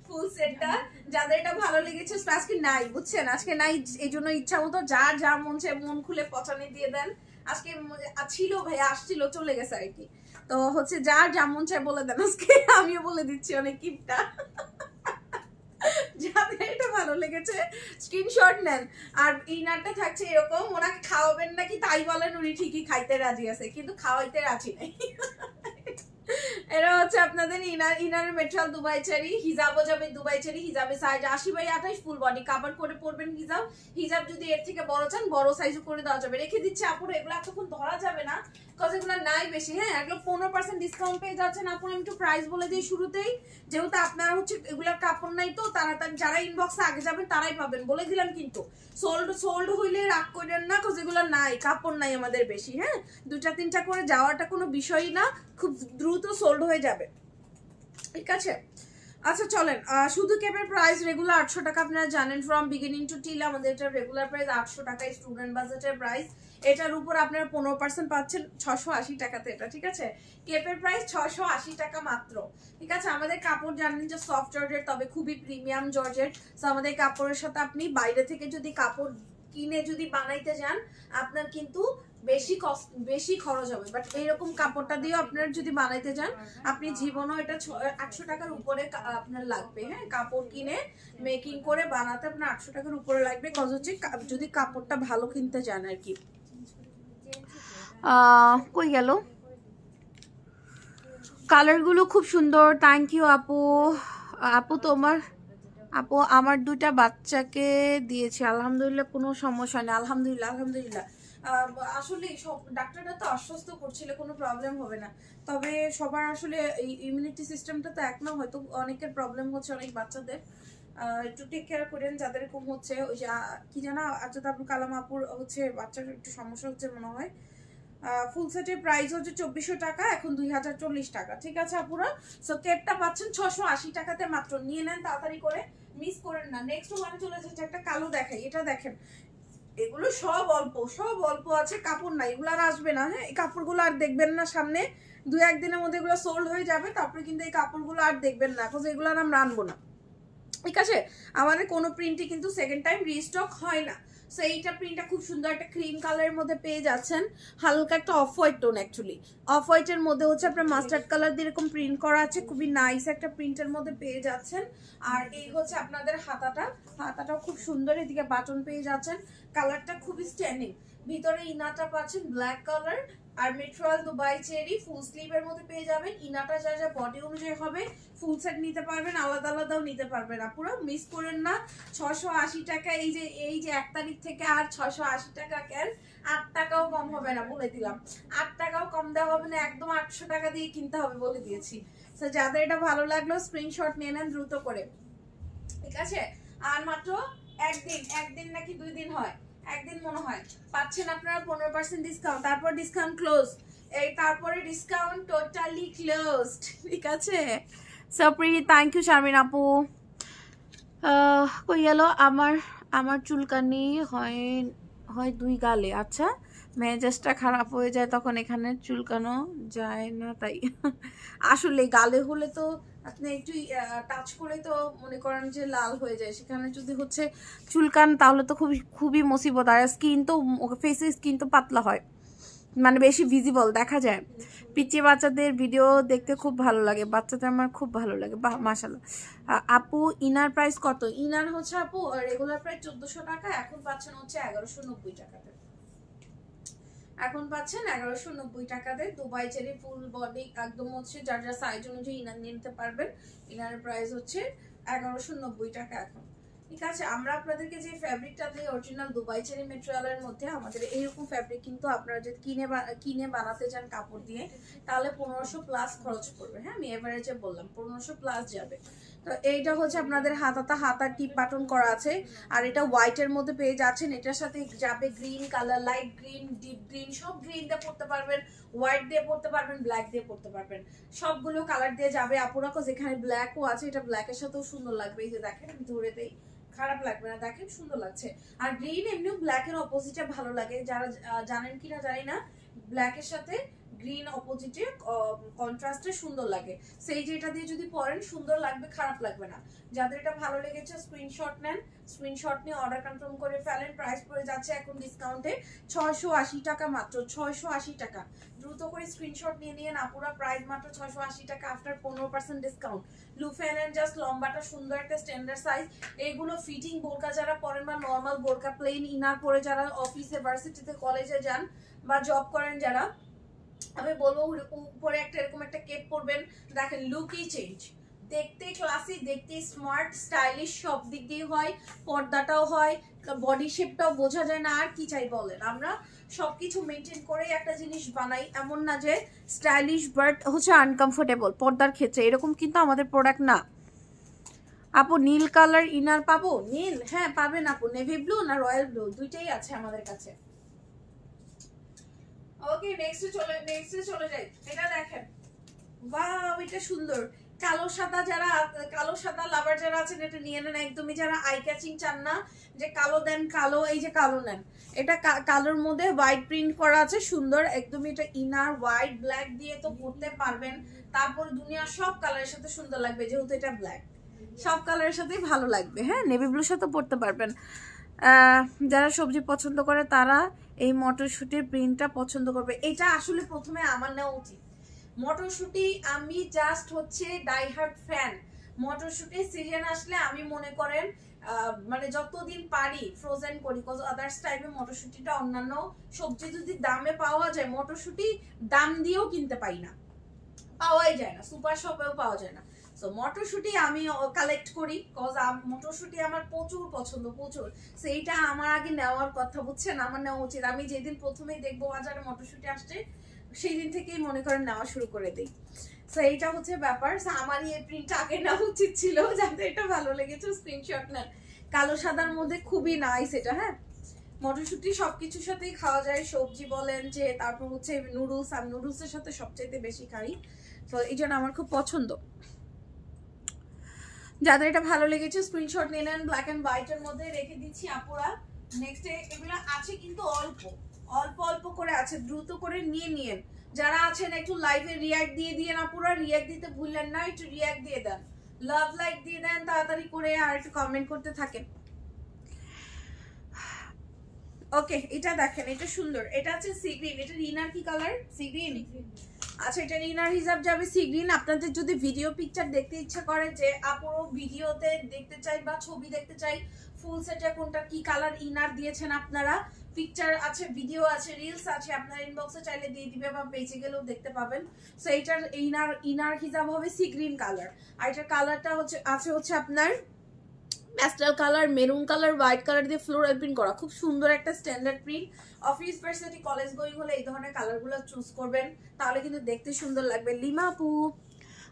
ফুল সেটটা, যাদের এটা ভালো লেগেছে আজকে নাই, বুঝছেন, আজকে নাই, এই জন্য ইচ্ছা মতো যার যা মন চায় মন খুলে পচানি দিয়ে দেন। আজকে ছিল ভাইয়া, আসছিল, চলে গেছে আর কি। তো হচ্ছে যার যা মন চায় বলে দেন আজকে, আমিও বলে দিচ্ছি অনেক কিপটা। যাদের এটা ভালো লেগেছে স্ক্রিনশট নেন। আর ইনারটা থাকছে এরকম, ওনাকে খাওয়াবেন নাকি তাই বলেন, উনি ঠিকই খাইতে রাজি আছে কিন্তু খাওয়াইতে রাজি নাই। এরা হচ্ছে আপনাদের ইনারের মেট্রাল দুবাই চেরি, হিজাবও যাবে দুবাই চেরি, হিজাবে সাইজ 80/28 ফুল বডি কাভার করে পরবেন হিজাব যদি এর থেকে বড় চান বড় সাইজও করে দেওয়া যাবে। রেখে দিচ্ছে আপুরে, এগুলো এতক্ষণ ধরা যাবে না কজ এগুলো নাই বেশি। হ্যাঁ, এগুলো 15% ডিসকাউন্ট পেয়ে যাচ্ছেন। আপুর আমি একটু প্রাইস বলে দিই শুরুতেই, যেহেতু আপনারা হচ্ছে এগুলার কাপড় নাই, তো তাড়াতাড়ি যারা ইনবক্সে আগে যাবেন তারাই পাবেন, বলে দিলাম। কিন্তু সোল্ড হইলে রাগ করেন না, কজ এগুলো নাই, কাপড় নাই আমাদের বেশি। হ্যাঁ, 2-3টা করে যাওয়াটা কোনো বিষয়ই না, খুব দ্রুত সোল্ড হয়ে যাবে, ঠিক আছে? আচ্ছা চলেন, শুধু কেপের প্রাইস রেগুলার 800 টাকা, আপনারা জানেন ফ্রম বিগিনিং টু টিল আমাদের এটা রেগুলার প্রাইস 800 টাকা, স্টুডেন্ট বাজেটের প্রাইস। এটার উপর আপনারা 15% পাচ্ছেন 680 টাকাতে এটা, ঠিক আছে? কেপের প্রাইস 680 টাকা মাত্র, ঠিক আছে? আমাদের কাপড় জানেন যে সফট জর্জেট, তবে খুবই প্রিমিয়াম জর্জেট। সো আমাদের কাপড়ের সাথে আপনি বাইরে থেকে যদি কাপড় কিনে যদি বানাইতে যান আপনার কিন্তু বেশি খরচ হবে, বাট এইরকম কাপড়টা দিয়ে আপনারা যদি বানাইতে যান আপনি জীবনও এটা 800 টাকার উপরে আপনার লাগবে। হ্যাঁ, কাপড় কিনে মেকিং করে বানাতে আপনার 800 টাকার উপরে লাগবে, কজ হচ্ছে যদি কাপড়টা ভালো কিনতে যান আর কি। কই গেল? কালারগুলো খুব সুন্দর, থ্যাংক ইউ আপু। আপু আমার 2টা বাচ্চাকে দিয়েছি, আলহামদুলিল্লাহ কোনো সমস্যা নেই, আলহামদুলিল্লাহ। আসলে সব ডাক্তাররা তো আশ্বস্ত করছিল কোনো প্রবলেম হবে না, তবে সবার আসলে ইমিউনিটি সিস্টেমটা তো এক না, হয়তো অনেকের প্রবলেম হচ্ছে, অনেক বাচ্চাদের। একটু টেক কেয়ার করেন যাদের এরকম হচ্ছে। ওই যে কি জানা আজাদ আবুল কালাম আপুর হচ্ছে বাচ্চার একটু সমস্যা হচ্ছে মনে হয়। ফুল সেটের প্রাইস হচ্ছে 2400 টাকা, এখন 2040 টাকা, ঠিক আছে আপুরা? সো কেপটা পাচ্ছেন 680 টাকাতে মাত্র, নিয়ে নেন তাড়াতাড়ি করে, মিস করেন না। নেক্সট ওয়ানে চলে যাচ্ছে, একটা কালো দেখাই, এটা দেখেন। এগুলো সব অল্প আছে, কাপড় নাই, এগুলো আর আসবে না। হ্যাঁ, এই কাপড়গুলো আর দেখবেন না সামনে 2-1 দিনের মধ্যে এগুলো সোল্ড হয়ে যাবে, তারপরে কিন্তু এই কাপড়গুলো আর দেখবেন না, এখন এগুলো আর আমরা আনবো না, ঠিক আছে? আমাদের কোনো প্রিন্টই কিন্তু সেকেন্ড টাইম রিস্টক হয় না। সো এইটা প্রিন্টটা খুব সুন্দর, একটা ক্রিম কালারের মধ্যে পেয়ে যাচ্ছেন, হালকা একটা off white tone, actually of হোয়াইটের মধ্যে হচ্ছে আপনার মাস্টার্ড কালার দিয়ে এরকম প্রিন্ট করা আছে, খুবই নাইস একটা প্রিন্টের মধ্যে পেয়ে যাচ্ছেন। আর এই হচ্ছে আপনাদের হাতাটাও খুব সুন্দর, এদিকে বাটন পেয়ে যাচ্ছেন, কালারটা খুবই স্ট্যান্ডিং। ভিতরে ইনাটা পাচ্ছেন ব্ল্যাক কালার, আর মেট্রোয়াল দুবাই চেরি ফুল স্লিভের মধ্যে পেয়ে যাবেন। ইনাটা যা যা বডি অনুযায়ী হবে ফুল সেট নিতে পারবেন, আলাদা আলাদাও নিতে পারবেন, পুরো মিস করেন না। 680 টাকা, এই যে 1 তারিখ থেকে আর 680 টাকা কেন, 8 টাকাও কম হবে না, বলে দিলাম। 8 টাকাও কম দেওয়া হবে না, একদম 800 টাকা দিয়ে কিনতে হবে, বলে দিয়েছি। তো যাদের এটা ভালো লাগলো স্ক্রিনশট নিয়ে নেন দ্রুত করে, ঠিক আছে? আর মাত্র একদিন নাকি 2 দিন হয়, একদিন মনে হয় পাচ্ছেন আপনারা 15% ডিসকাউন্ট, তারপর ডিসকাউন্ট ক্লোজ, তারপরে ডিসকাউন্ট টোটালি ক্লোজড, ঠিক আছে? সাপ্রি, থ্যাংক ইউ শারমিন আপু। কই গেল? আমার চুলকানি হয় 2 গালে। আচ্ছা, মেজাজটা খারাপ হয়ে যায় তখন, এখানে চুলকানো যায় না তাই। আসলে গালে হলে তো আপনি একটু টাচ করে তো মনে করেন যে লাল হয়ে যায়, সেখানে যদি হচ্ছে চুলকান তাহলে তো খুবই মুসিবত। আর স্কিন তো ফেসের স্কিন তো পাতলা হয়, মানে বেশি ভিজিবল দেখা যায়। পিচ্চি বাচ্চাদের ভিডিও দেখতে খুব ভালো লাগে, বাচ্চাদের আমার খুব ভালো লাগে, বাহ মাশাআল্লাহ। আপু ইনার প্রাইস কত? ইনার হচ্ছে আপু রেগুলার প্রাইস 1400 টাকা, এখন পাচ্ছেন হচ্ছে 1190 টাকাতে। এখন পাচ্ছেন 1190 টাকাতে দুবাই চেরি ফুল বডি একদম হচ্ছে যার যার সাইজ অনুযায়ী ইনার নিয়ে নিতে পারবেন। ইনারের প্রাইস হচ্ছে 1190 টাকা এখন। ঠিক আছে, আমরা আপনাদেরকে যে ফ্যাব্রিকটা দিই অরিজিনাল দুবাই চেরি মেটেরিয়ালের মধ্যে আমাদের এইরকম ফ্যাব্রিক কিন্তু আপনারা যদি কিনে বানাতে চান কাপড় দিয়ে তাহলে 1500 প্লাস খরচ পড়বে। হ্যাঁ, আমি এভারেজে বললাম 1500 প্লাস যাবে। তো এইটা হচ্ছে আপনাদের হাতার টিপ বাটন করা আছে, আর এটা হোয়াইটের মধ্যে পেয়ে যাচ্ছেন। এটার সাথে যাবে green colour, light green, deep green, সব গ্রিন দিয়ে পড়তে পারবেন, হোয়াইট দিয়ে পড়তে পারবেন, ব্ল্যাক দিয়ে পড়তে পারবেন, সবগুলো কালার দিয়ে যাবে। আপুরাকো যেখানে ব্ল্যাকও আছে, এটা ব্ল্যাকের সাথেও সুন্দর লাগবে। এই যে দেখেন আমি ধরে দেই, খারাপ লাগবে না, দেখেন সুন্দর লাগছে। আর গ্রিন এমনিও ব্ল্যাকের অপোজিটে ভালো লাগে, যারা জানেন কিনা জানি না, ব্ল্যাকের সাথে গ্রিন অপোজিটে কন্ট্রাস্টে সুন্দর লাগে। সেই যেটা দিয়ে যদি পরেন সুন্দর লাগবে, খারাপ লাগবে না। যাদের এটা ভালো লেগেছে স্ক্রিনশট নেন, স্ক্রিনশট নিয়ে অর্ডার কনফার্ম করে ফেলেন। প্রাইস পড়ে যাচ্ছে এখন ডিসকাউন্টে 680 টাকা, মাত্র 680 টাকা। দ্রুত করে স্ক্রিনশট নিয়ে নিয়ে না, পুরো প্রাইস মাত্র 680 টাকা আফটার 15% ডিসকাউন্ট। লুফেন এন্ড জাস্ট লম্বাটা সুন্দর একটা স্ট্যান্ডার্ড সাইজ। এইগুলো ফিটিং বোরকা যারা পরেন বা নর্মাল বোরকা প্লেন ইনার পরে যারা অফিসে ভার্সিটিতে কলেজে যান বা জব করেন যারা, আমি বলবো উপরে একটা এরকম একটা কেপ পরবেন, দেখেন লুকই চেঞ্জ, দেখতে ক্লাসি, দেখতে স্মার্ট স্টাইলিশ, সব দিক দিয়ে হয়, পর্দাটাও হয়, বডি শেপটাও বোঝা যায় না। আর কি চাই বলেন, আমরা সবকিছু মেনটেন করে একটা জিনিস বানাই, এমন না যে স্টাইলিশ বাট হচ্ছে আনকমফোর্টেবল পর্দার ক্ষেত্রে, এরকম কিন্তু আমাদের প্রোডাক্ট না। আপু নীল কালার ইনার পাবো? নীল হ্যাঁ পাবেন আপু, নেভি ব্লু না রয়্যাল ব্লু দুইটাই আছে আমাদের কাছে। ওকে নেক্সটে চলে যাই। এটা দেখেন, ওয়াও এটা সুন্দর। কালো সাদা যারা, কালো সাদা লাভার যারা আছেন এটা নিয়ে নেন একদমই। যারা আই ক্যাচিং চান না যে কালো দেন কালো, এই যে কালো নেন। এটা কালোর মধ্যে হোয়াইট প্রিন্ট করা আছে সুন্দর একদমই। এটা ইনার হোয়াইট ব্ল্যাক দিয়ে তো পরতে পারবেন, তারপর দুনিয়ার সব কালারের সাথে সুন্দর লাগবে, যেহেতু এটা ব্ল্যাক সব কালারের সাথেই ভালো লাগবে। হ্যাঁ, নেভি ব্লুর সাথে পরতে পারবেন। যারা সবজি পছন্দ করে তারা এই মটরশুটির প্রিন্টটা পছন্দ করবে। এটা আসলে প্রথমে আমার নেওয়া উচিত। মটরশুটি আমি জাস্ট হচ্ছে ডাইহার্ট ফ্যান। মটরশুটির সিজন আসলে আমি মনে করেন মানে যতদিন পারি ফ্রোজেন করি, কজ আদার্স টাইমে মটরশুটিটা অন্যান্য সবজি যদি দামে পাওয়া যায়, মটরশুটি দাম দিয়েও কিনতে পাই না, পাওয়াই যায় না, সুপার শপেও পাওয়া যায় না। সো মটরশুটি আমি কালেক্ট করি, কজ মটরশুটি আমার প্রচুর পছন্দ, প্রচুর। সেইটা আমার আগে নেওয়ার কথা, বুঝছেন, আমার নেওয়া উচিত। আমি যেদিন প্রথমেই দেখবো বাজারে মটরশুটি আসছে সেই দিন থেকেই মনে করেন নেওয়া শুরু করে দিই। সো এইটা হচ্ছে ব্যাপার। আমারই এই প্রিন্টটা আগে নেওয়া উচিত ছিল, যাতে এটা ভালো লেগেছে স্ক্রিনশট নেন। কালো সাদার মধ্যে খুবই নাইস এটা। হ্যাঁ, মটরশুটি সবকিছুর সাথেই খাওয়া যায়, সবজি বলেন যে, তারপর হচ্ছে নুডলস, আমি নুডলসের সাথে সবচাইতে বেশি খাই, তো এই জন্য আমার খুব পছন্দ। যাদের এটা ভালো লেগেছে স্ক্রিনশট নিয়ে নেন, ব্ল্যাক এন্ড হোয়াইটের মধ্যে রেখে দিচ্ছি আপুরা। নেক্সট এগুলো আছে কিন্তু অল্প অল্প অল্প করে আছে, দ্রুত করে নিয়ে নিন। যারা আছেন একটু লাইভে রিয়াক্ট দিয়ে দিয়েন আপুরা, রিয়াক্ট দিতে ভুললেন না, একটু রিয়াক্ট দিয়ে দেন, লাভ লাইক দিয়ে দেন তাড়াতাড়ি করে, আর একটু কমেন্ট করতে থাকেন। ওকে এটা দেখেন, এটা সুন্দর, এটা আছে সি গ্রিন। এটা ইনার কি কালার? Sea green. আচ্ছা, এটা ইনার হিসাব যাবে সি গ্রিন। আপনাদের যদি ভিডিও পিকচার দেখতে ইচ্ছা করে যে আপুরো ভিডিওতে দেখতে চাই বা ছবি দেখতে চাই ফুল সেটে কোনটা কি কালার ইনার দিয়েছেন আপনারা, পিকচার আছে, ভিডিও আছে, রিলস আছে, আপনার ইনবক্সে চাইলে দিয়ে দিবে বা পেজে গেলেও দেখতে পাবেন। সো এইটার ইনার হিসাব হবে সি গ্রিন কালার। আর এটার কালারটা হচ্ছে আপনার pastel colour, maroon colour, white colour দিয়ে ফ্লোরাল প্রিন্ট করা, খুব সুন্দর একটা standard print. Office varsity college going হলে এই ধরনের কালারগুলো চুজ করবেন, তাহলে কিন্তু দেখতে সুন্দর লাগবে। লিমা আপু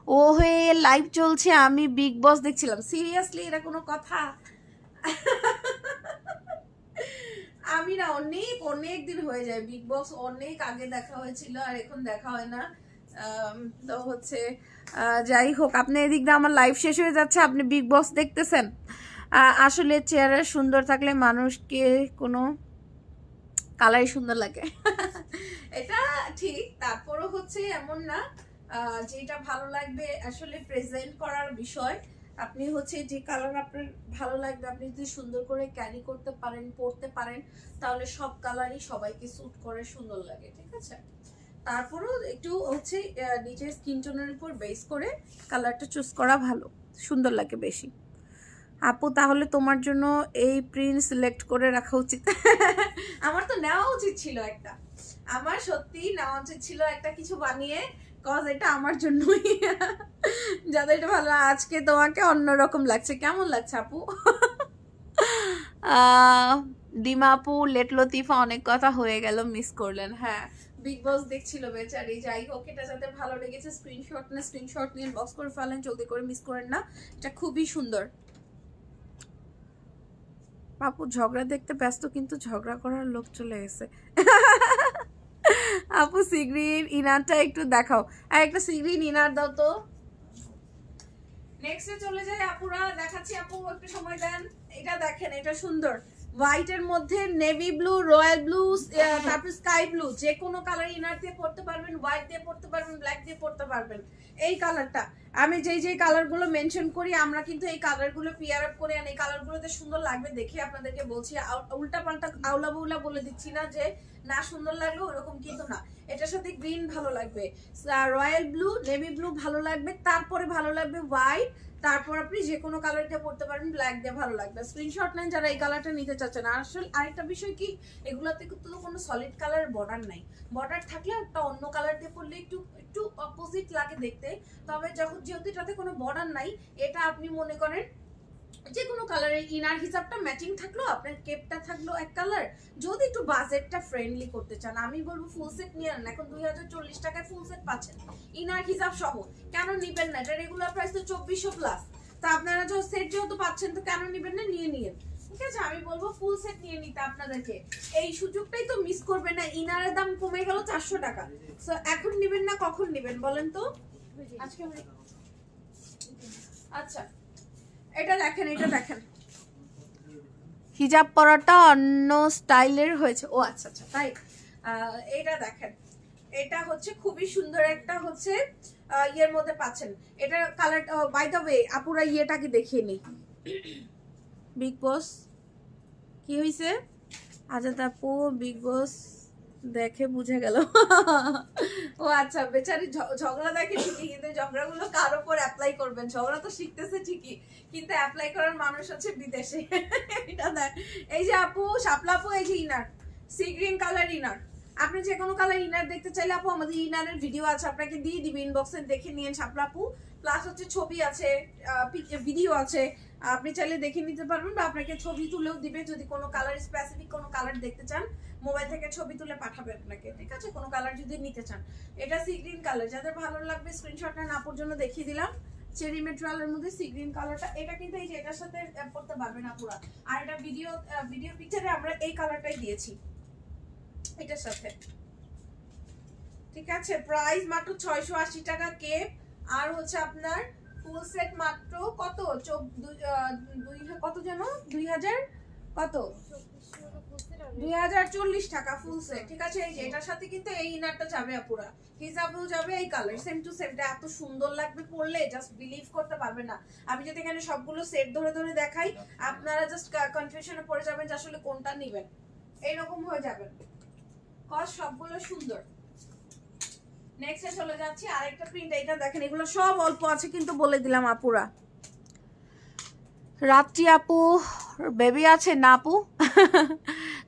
ও হয়ে লাইভ চলছে, আমি বিগ বস দেখছিলাম। সিরিয়াসলি এটা কোনো কথা? আমি না অনেক দিন হয়ে যায়, বিগ বস অনেক আগে দেখা হয়েছিল, আর এখন দেখা হয় না। তো হচ্ছে যাই হোক, আপনি এদিক দিয়ে আমার লাইভ শেষ হয়ে যাচ্ছে, আপনি বিগ বস দেখতেছেন। আসলে চেহারা সুন্দর থাকলে মানুষকে কোনো কালারই সুন্দর লাগে। এটা ঠিক, তারপরও হচ্ছে এমন না যেটা ভালো লাগবে আসলে প্রেজেন্ট করার বিষয়। আপনি হচ্ছে যে কালার আপনার ভালো লাগবে, আপনি যদি সুন্দর করে ক্যারি করতে পারেন, পরতে পারেন, তাহলে সব কালারই সবাইকে স্যুট করে, সুন্দর লাগে। ঠিক আছে, তারপরও একটু হচ্ছে নিজের স্কিন টোনের উপর বেস করে কালারটা চুজ করা ভালো, সুন্দর লাগে বেশি। আপু তাহলে তোমার জন্য এই প্রিন্ট সিলেক্ট করে রাখা উচিত। আমার তো নেওয়া উচিত ছিল একটা, আমার সত্যি নেওয়া উচিত ছিল একটা কিছু বানিয়ে, কজ এটা আমার জন্যই। যাদের এটা ভালো, আজকে তোমাকে অন্যরকম লাগছে। কেমন লাগছে আপু? ডিমা আপু, লেট লতিফা, অনেক কথা হয়ে গেল, মিস করলেন। হ্যাঁ, বিগ বস দেখছিল বেচারি। যাই হোক, এটা যাতে ভালো লেগেছে স্ক্রিনশট নিয়ে বক্স করে ফেলেন, জলদি করে, মিস করেন না। এটা খুবই সুন্দর। আপু ঝগড়া দেখতে ব্যস্ত, কিন্তু ঝগড়া করার লোক চলে গেছে। আপু সিগ্রিন ইনারটা একটু দেখাও, আর একটা সিগ্রিন ইনার দাও তো। নেক্সটে চলে যাই আপুরা, দেখাচ্ছি আপু, একটু সময় দেন। এটা দেখেন, এটা সুন্দর, হোয়াইটের মধ্যে নেভি ব্লু, রয়্যাল ব্লু, তারপর স্কাই ব্লু, যে কোনো কালার ইনার দিয়ে পড়তে পারবেন, হোয়াইট দিয়ে পড়তে পারবেন, ব্ল্যাক দিয়ে পড়তে পারবেন। এই কালারটা আমি যেই কালারগুলো মেনশন করি, আমরা কিন্তু এই কালারগুলো পেয়ার আপ করে আনি। এই কালারগুলোতে সুন্দর লাগবে দেখে আপনাদেরকে বলছি, উল্টা পাল্টা আউলা বউলা বলে দিচ্ছি না যে না সুন্দর লাগলো, ওরকম কিন্তু না। এটার সাথে গ্রিন ভালো লাগবে, রয়্যাল ব্লু, নেভি ব্লু ভালো লাগবে, তারপরে ভালো লাগবে হোয়াইট, তারপর আপনি যে কোনো কালার দিয়ে পড়তে পারেন, ব্ল্যাক দিয়ে ভালো লাগবে। স্ক্রিনশট নেন যারা এই কালারটা নিতে চাচ্ছেন। আসলে আরেকটা বিষয় কি, এগুলোতে কিন্তু কোনো সলিড কালারের বর্ডার নাই। বর্ডার থাকলে একটা অন্য কালার দিয়ে পড়লে একটু একটু অপোজিট লাগে দেখতে। তবে যেহেতু এটাতে কোনো বর্ডার নাই, এটা আপনি মনে করেন যে কোনো কালারের ইনার হিসাবটা ম্যাচিং থাকলো, আপনার কেপটা থাকলো এক কালার। যদি একটু বাজেটটা ফ্রেন্ডলি করতে চান, আমি বলবো ফুল সেট নিয়ে নেন। এখন 2040 টাকায় ফুল সেট পাচ্ছেন ইনার হিসাব সহ। কেন নিবেন না? এটা রেগুলার প্রাইস তো 2400 প্লাস। তা আপনারা যে সেট যেহেতু পাচ্ছেন, তো কেন নিবেন না? নিয়ে নিন, ঠিক আছে? আমি বলবো ফুল সেট নিয়ে নিতে আপনাদেরকে। এই সুযোগটাই তো মিস করবেন না। ইনারের দাম কমে গেল 400 টাকা। সো এখন নিবেন না, কখন নিবেন বলেন তো? আজকে আচ্ছা, এটা দেখেন, এটা দেখেন, হিজাব পরাটা অন্য স্টাইলের হয়েছে। ও আচ্ছা আচ্ছা, তাই। এটা দেখেন, এটা হচ্ছে খুবই সুন্দর একটা হচ্ছে ইয়ের মধ্যে পাচ্ছেন। এটা কালার, বাই দ্য ওয়ে আপুরা ইয়েটাকে দেখিয়ে নেই। বিগ বস কি হয়েছে? আজাদ আপু বিগ বস দেখে বুঝে গেল। ও আচ্ছা, বেচারি ঝগড়া দেখে ঠিকই, কিন্তু ঝগড়াগুলো কার উপর অ্যাপ্লাই করবেন? ঝগড়া তো শিখতেছে ঠিকই, কিন্তু অ্যাপ্লাই করার মানুষ হচ্ছে বিদেশে। এটা দেখ, এই যে আপু, শাপলা আপু, এই যে inner, sea green colour inner. আপনি যে কোনো কালার ইনার দেখতে চাইলে আপু আমাদের ইনারের ভিডিও আছে, আপনাকে দিয়ে দিবে, ইনবক্সে দেখে নিয়ে শাপলা আপু। প্লাস হচ্ছে ছবি আছে, ভিডিও আছে, আপনি চাইলে দেখে নিতে পারবেন, বা আপনাকে ছবি তুলেও দিবে যদি কোনো কালার, স্পেসিফিক কোনো কালার দেখতে চান, মোবাইল থেকে ছবি তুলে পাঠাবে আপনাকে, ঠিক আছে? কোনো কালার যদি নিতে চান। এটা সি গ্রিন কালার, যাদের ভালো লাগবে স্ক্রিনশট নেন, আপুর জন্য দেখিয়ে দিলাম। চেরি মেটেরিয়ালের মধ্যে সি গ্রিন কালারটা, এটা কিন্তু এই যে এটার সাথে পড়তে পারবেন আপুরা। আর এটা ভিডিও পিকচারে আমরা এই কালারটাই দিয়েছি এটার সাথে, ঠিক আছে? প্রাইস মাত্র 680 টাকা কেপ। আর হচ্ছে আপনার ফুল সেট মাত্র কত, কত যেন 2000 কত, 2040 টাকা ফুল সেট, ঠিক আছে? এই যে এটার সাথে কিন্তু এই ইনারটা যাবে আপুরা, হিজাবও যাবে, এই কালার সেম টু সেম। এত সুন্দর লাগবে পরলে, জাস্ট বিলিভ করতে পারবে না। আমি যদি এখানে সবগুলো সেট ধরে ধরে দেখাই, আপনারা জাস্ট কনফিউশনে পড়ে যাবেন যে আসলে কোনটা নেবেন, এইরকম হয়ে যাবেন, কজ সবগুলো সুন্দর। নেক্সটে চলে যাচ্ছি, আরেকটা প্রিন্ট, এটা দেখেন, এগুলো সব অল্প আছে কিন্তু বলে দিলাম আপুরা। রাত্রি আপু বেবি আছে না আপু?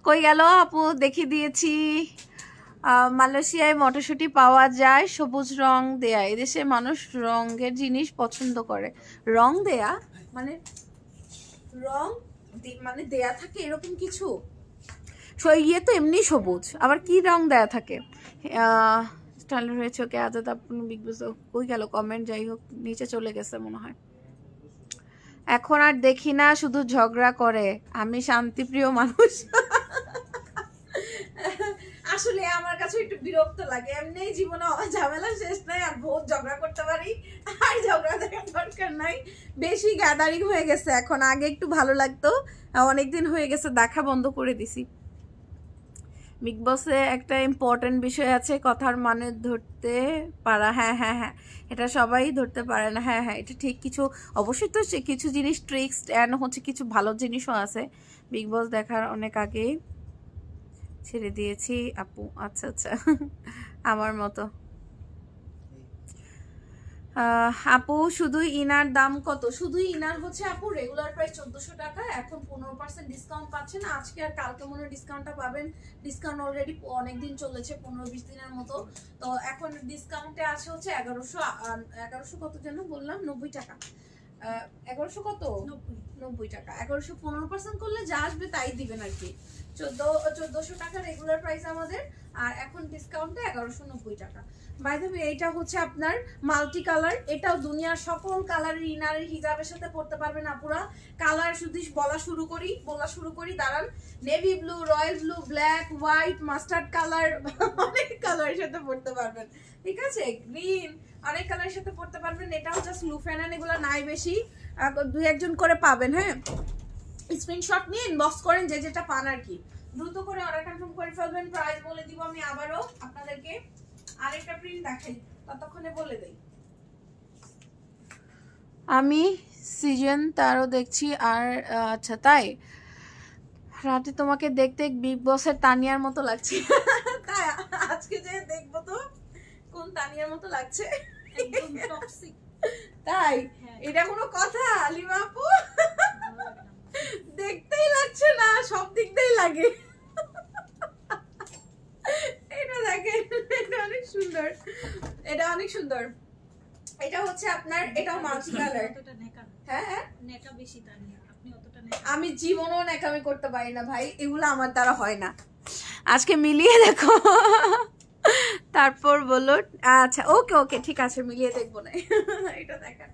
কই গেল আপু? দেখিয়ে দিয়েছি। মালয়েশিয়ায় মটরশুঁটি পাওয়া যায় সবুজ রং দেয়া। এদেশে মানুষ রঙের জিনিস পছন্দ করে। রং দেয়া মানে রং মানে দেয়া থাকে এরকম কিছু? ইয়ে তো এমনি সবুজ, আবার কি রং দেয়া থাকে? স্টাইল হয়েছে ওকে। আজাদ আপনি বিগ বস কই গেল কমেন্ট? যাই হোক, নিচে চলে গেছে মনে হয়। এখন আর দেখি না, শুধু ঝগড়া করে। আমি শান্তিপ্রিয় মানুষ। আসলে আমার কাছে একটু বিরক্ত লাগে, এমনি জীবনে ঝামেলা শেষ নাই, আর বহুত ঝগড়া করতে পারি, আর ঝগড়া দেখার দরকার নাই। বেশি গ্যাদারিং হয়ে গেছে এখন, আগে একটু ভালো লাগতো, অনেকদিন হয়ে গেছে দেখা বন্ধ করে দিছি। বিগ বসে একটা ইম্পর্টেন্ট বিষয় আছে, কথার মানে ধরতে পারা। হ্যাঁ হ্যাঁ হ্যাঁ, এটা সবাই ধরতে পারে না। হ্যাঁ হ্যাঁ, এটা ঠিক। কিছু অবশ্যই তো কিছু জিনিস ট্রিক্স অ্যান্ড হচ্ছে কিছু ভালো জিনিসও আছে। বিগ বস দেখার অনেক আগেই ছেড়ে দিয়েছি আপু। আচ্ছা আচ্ছা, আমার মতো। আপু শুধু ইনার দাম কত? শুধু ইনার হচ্ছে আপু রেগুলার প্রাইস 1400 টাকা, এখন 15% ডিসকাউন্ট পাচ্ছেন। আজকে আর কালকে মনে হয় ডিসকাউন্টটা পাবেন। ডিসকাউন্ট অলরেডি অনেকদিন চলেছে, 15-20 দিনের মতো। তো এখন ডিসকাউন্টে আছে হচ্ছে 1100 কত যেন বললাম, 90 টাকা। 1100 কত? 90 টাকা। 1100 15% করলে যা আসবে তাই দিবেন আর কি। 1400 টাকা রেগুলার প্রাইস আমাদের, আর এখন ডিসকাউন্টে 1190 টাকা। বাই দ্য ওয়ে এইটা হচ্ছে আপনার মাল্টি কালার, এটাও দুনিয়ার সকল কালারের ইনারের হিজাবের সাথে পড়তে পারবেন আপুরা। কালার শুধু বলা শুরু করি দাঁড়ান। Navy blue, royal blue, black, white, mustard colour, অনেক কালারের সাথে পড়তে পারবেন, ঠিক আছে? গ্রিন, অনেক কালারের সাথে পড়তে পারবেন। এটাও জাস্ট লুফেনান, এগুলো নাই বেশি, 2-1 করে পাবেন। হ্যাঁ, স্ক্রিনশট নিয়ে ইনবক্স করেন যে যেটা পান আর কি, দ্রুত করে অর্ডার কনফার্ম করে ফেলবেন। প্রাইস বলে দিব আমি আবারও আপনাদেরকে, আরেকটা প্রিন্ট দেখাই ততক্ষণে বলে দেই। আমি সিজন তারও দেখছি আর আচ্ছা তাই, রাতে তোমাকে দেখতে বিগ বসের তানিয়ার মতো লাগছে। তাই আজকে যে দেখবো তো কোন তানিয়ার মতো লাগছে, একদম টক্সিক। তাই এটা কোনো কথা আলিমা আপু? দেখতেই লাগছে না, সব দিক দিয়েই লাগে। এটা দেখেন, এটা অনেক সুন্দর, এটা অনেক সুন্দর। এটা হচ্ছে আপনার, এটাও মাল্টি কালার। হ্যাঁ হ্যাঁ, নেকা বেশি তানিয়া, আপনি অতটা নেকা। আমি জীবনও নেকামি করতে পারি না ভাই, এগুলো আমার দ্বারা হয় না। আজকে মিলিয়ে দেখো, তারপর বলো। আচ্ছা ওকে ওকে ঠিক আছে, মিলিয়ে দেখবো না। এটা দেখেন,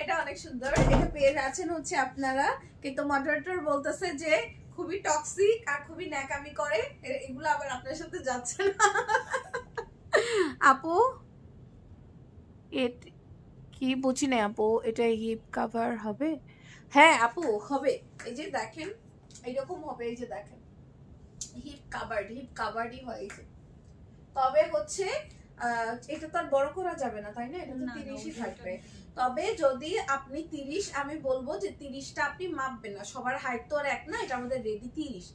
এটা অনেক সুন্দর। এটা পেয়ে যাচ্ছেন হচ্ছে আপনারা, কিন্তু মডারেটর বলতেছে যে খুবই টক্সিক আর খুবই ন্যাকামি করে, এগুলো আবার আপনার সাথে যাচ্ছে না। আপু কি বুঝি না আপু, এটা হিপ কভার হবে? হ্যাঁ আপু হবে, এই যে দেখেন এইরকম হবে, এই যে দেখেন হিপ কাভার্ডই হয় এই যে। তবে হচ্ছে এটা তো আর বড় করা যাবে না, তাই না? এটা তো 30ই থাকবে। তবে যদি আপনি 30, আমি বলবো যে 30টা আপনি মাপবেন না, সবার হাইট তো আর এক না, এটা আমাদের রেডি 30।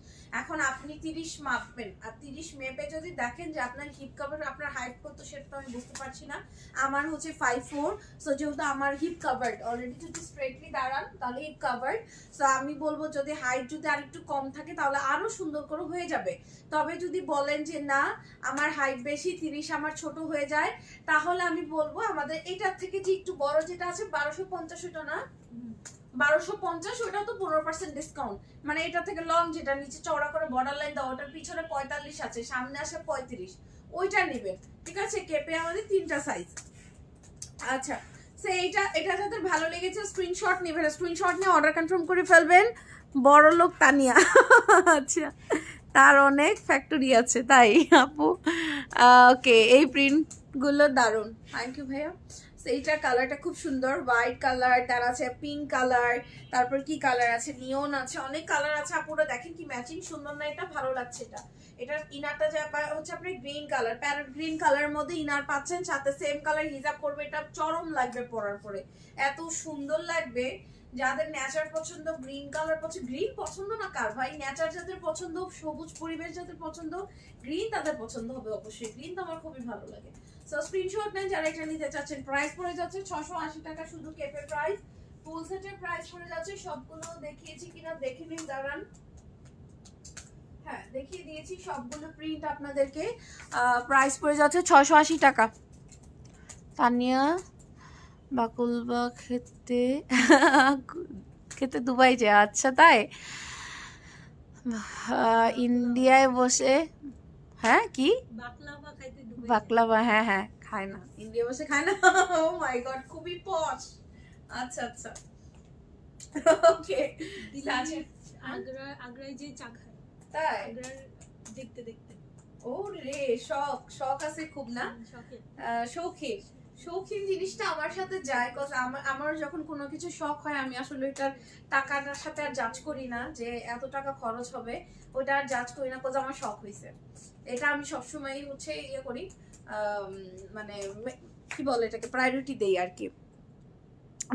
এখন আপনি 30 মাপবেন, আর 30 মেপে যদি দেখেন যে আপনার হিপ কভার, আপনার হাইট কত সেটা তো আমি বুঝতে পারছি না। আমার হচ্ছে 5'4", সো যেহেতু আমার হিপ কভার্ড অলরেডি, যদি স্ট্রেটলি দাঁড়ান তাহলে হিপ কভার্ড। সো আমি বলবো যদি হাইট যদি আর একটু কম থাকে তাহলে আরো সুন্দর করে হয়ে যাবে। তবে যদি বলেন যে না আমার হাইট বেশি, 30 আমার ছোট হয়ে যায়, তাহলে আমি বলবো আমাদের এটার থেকে যে একটু বড় যেটা আছে 1250, ওটা না 1250, ওটা তো 15% ডিসকাউন্ট। মানে এটা থেকে লং যেটা নিচে চওড়া করে বর্ডার লাইন দাও, ওটার পিছনে 45 আছে, সামনে আসে 35, ওইটা নেবেন, ঠিক আছে? কেপে আমাদের 3টা সাইজ। আচ্ছা সো এটা যাদের ভালো লেগেছে স্ক্রিনশট নেবেন, স্ক্রিনশট নিয়ে অর্ডার কনফার্ম করে ফেলবেন। বড় লোক তানিয়া, আচ্ছা তার অনেক ফ্যাক্টরি আছে তাই আপু। ওকে, এই প্রিন্টগুলো দারুণ, থ্যাংক ইউ ভাইয়া। এইটার কালারটা খুব সুন্দর, হোয়াইট কালার, তার আছে পিঙ্ক কালার, তারপর কি কালার আছে, নিয়ন আছে, অনেক কালার আছে। আপুরা দেখেন কি ম্যাচিং সুন্দর না? এটা ভালো লাগছে। এটার ইনারটা যা হচ্ছে আপনার গ্রিন কালার, প্যারট গ্রিন কালারের মধ্যে ইনার পাচ্ছেন, সাথে সেম কালার হিজাব করবে। এটা চরম লাগবে পরার পরে, এত সুন্দর লাগবে। যাদের নেচার পছন্দ, গ্রিন কালার পছন্দ, গ্রিন পছন্দ না কার ভাই? নেচার যাদের পছন্দ, সবুজ পরিবেশ যাদের পছন্দ, গ্রিন তাদের পছন্দ হবে অবশ্যই। গ্রিন তো আমার খুবই ভালো লাগে। সো স্ক্রিনশট নেন যারা এটা নিতে চাচ্ছেন। প্রাইস পড়ে যাচ্ছে 680 টাকা শুধু কেপের প্রাইস। ফুল সেটের প্রাইস পড়ে যাচ্ছে, সবগুলো দেখিয়েছি কিনা দেখে নিন দাঁড়ান। হ্যাঁ দেখিয়ে দিয়েছি সবগুলো প্রিন্ট আপনাদেরকে। প্রাইস পড়ে যাচ্ছে 680 টাকা। তানিয়া বাকুলবা খেতে দুবাই যায়, আচ্ছা তাই? ইন্ডিয়ায় বসে, হ্যাঁ কি বাকলাভা? হ্যাঁ হ্যাঁ খায় না, ইন্ডিয়া বসে খায় না। ও মাই গড, খুবই পশ। আচ্ছা আচ্ছা ওকে। আগ্রায় যে চা খায়, তাই দেখতে দেখতে ও রে, শখ আছে খুব না? শৌখিন জিনিসটা আমার সাথে যায়, আমার যখন কোনো কিছু শখ হয় আমি আসলে ওইটার টাকাটার সাথে আর জাজ করি না যে এত টাকা খরচ হবে, ওইটা আর জাজ করি না, কোজ আমার শখ হয়েছে। এটা আমি সবসময় হচ্ছে ইয়ে করি, মানে কি বলে এটাকে, প্রায়োরিটি দেই আর কি।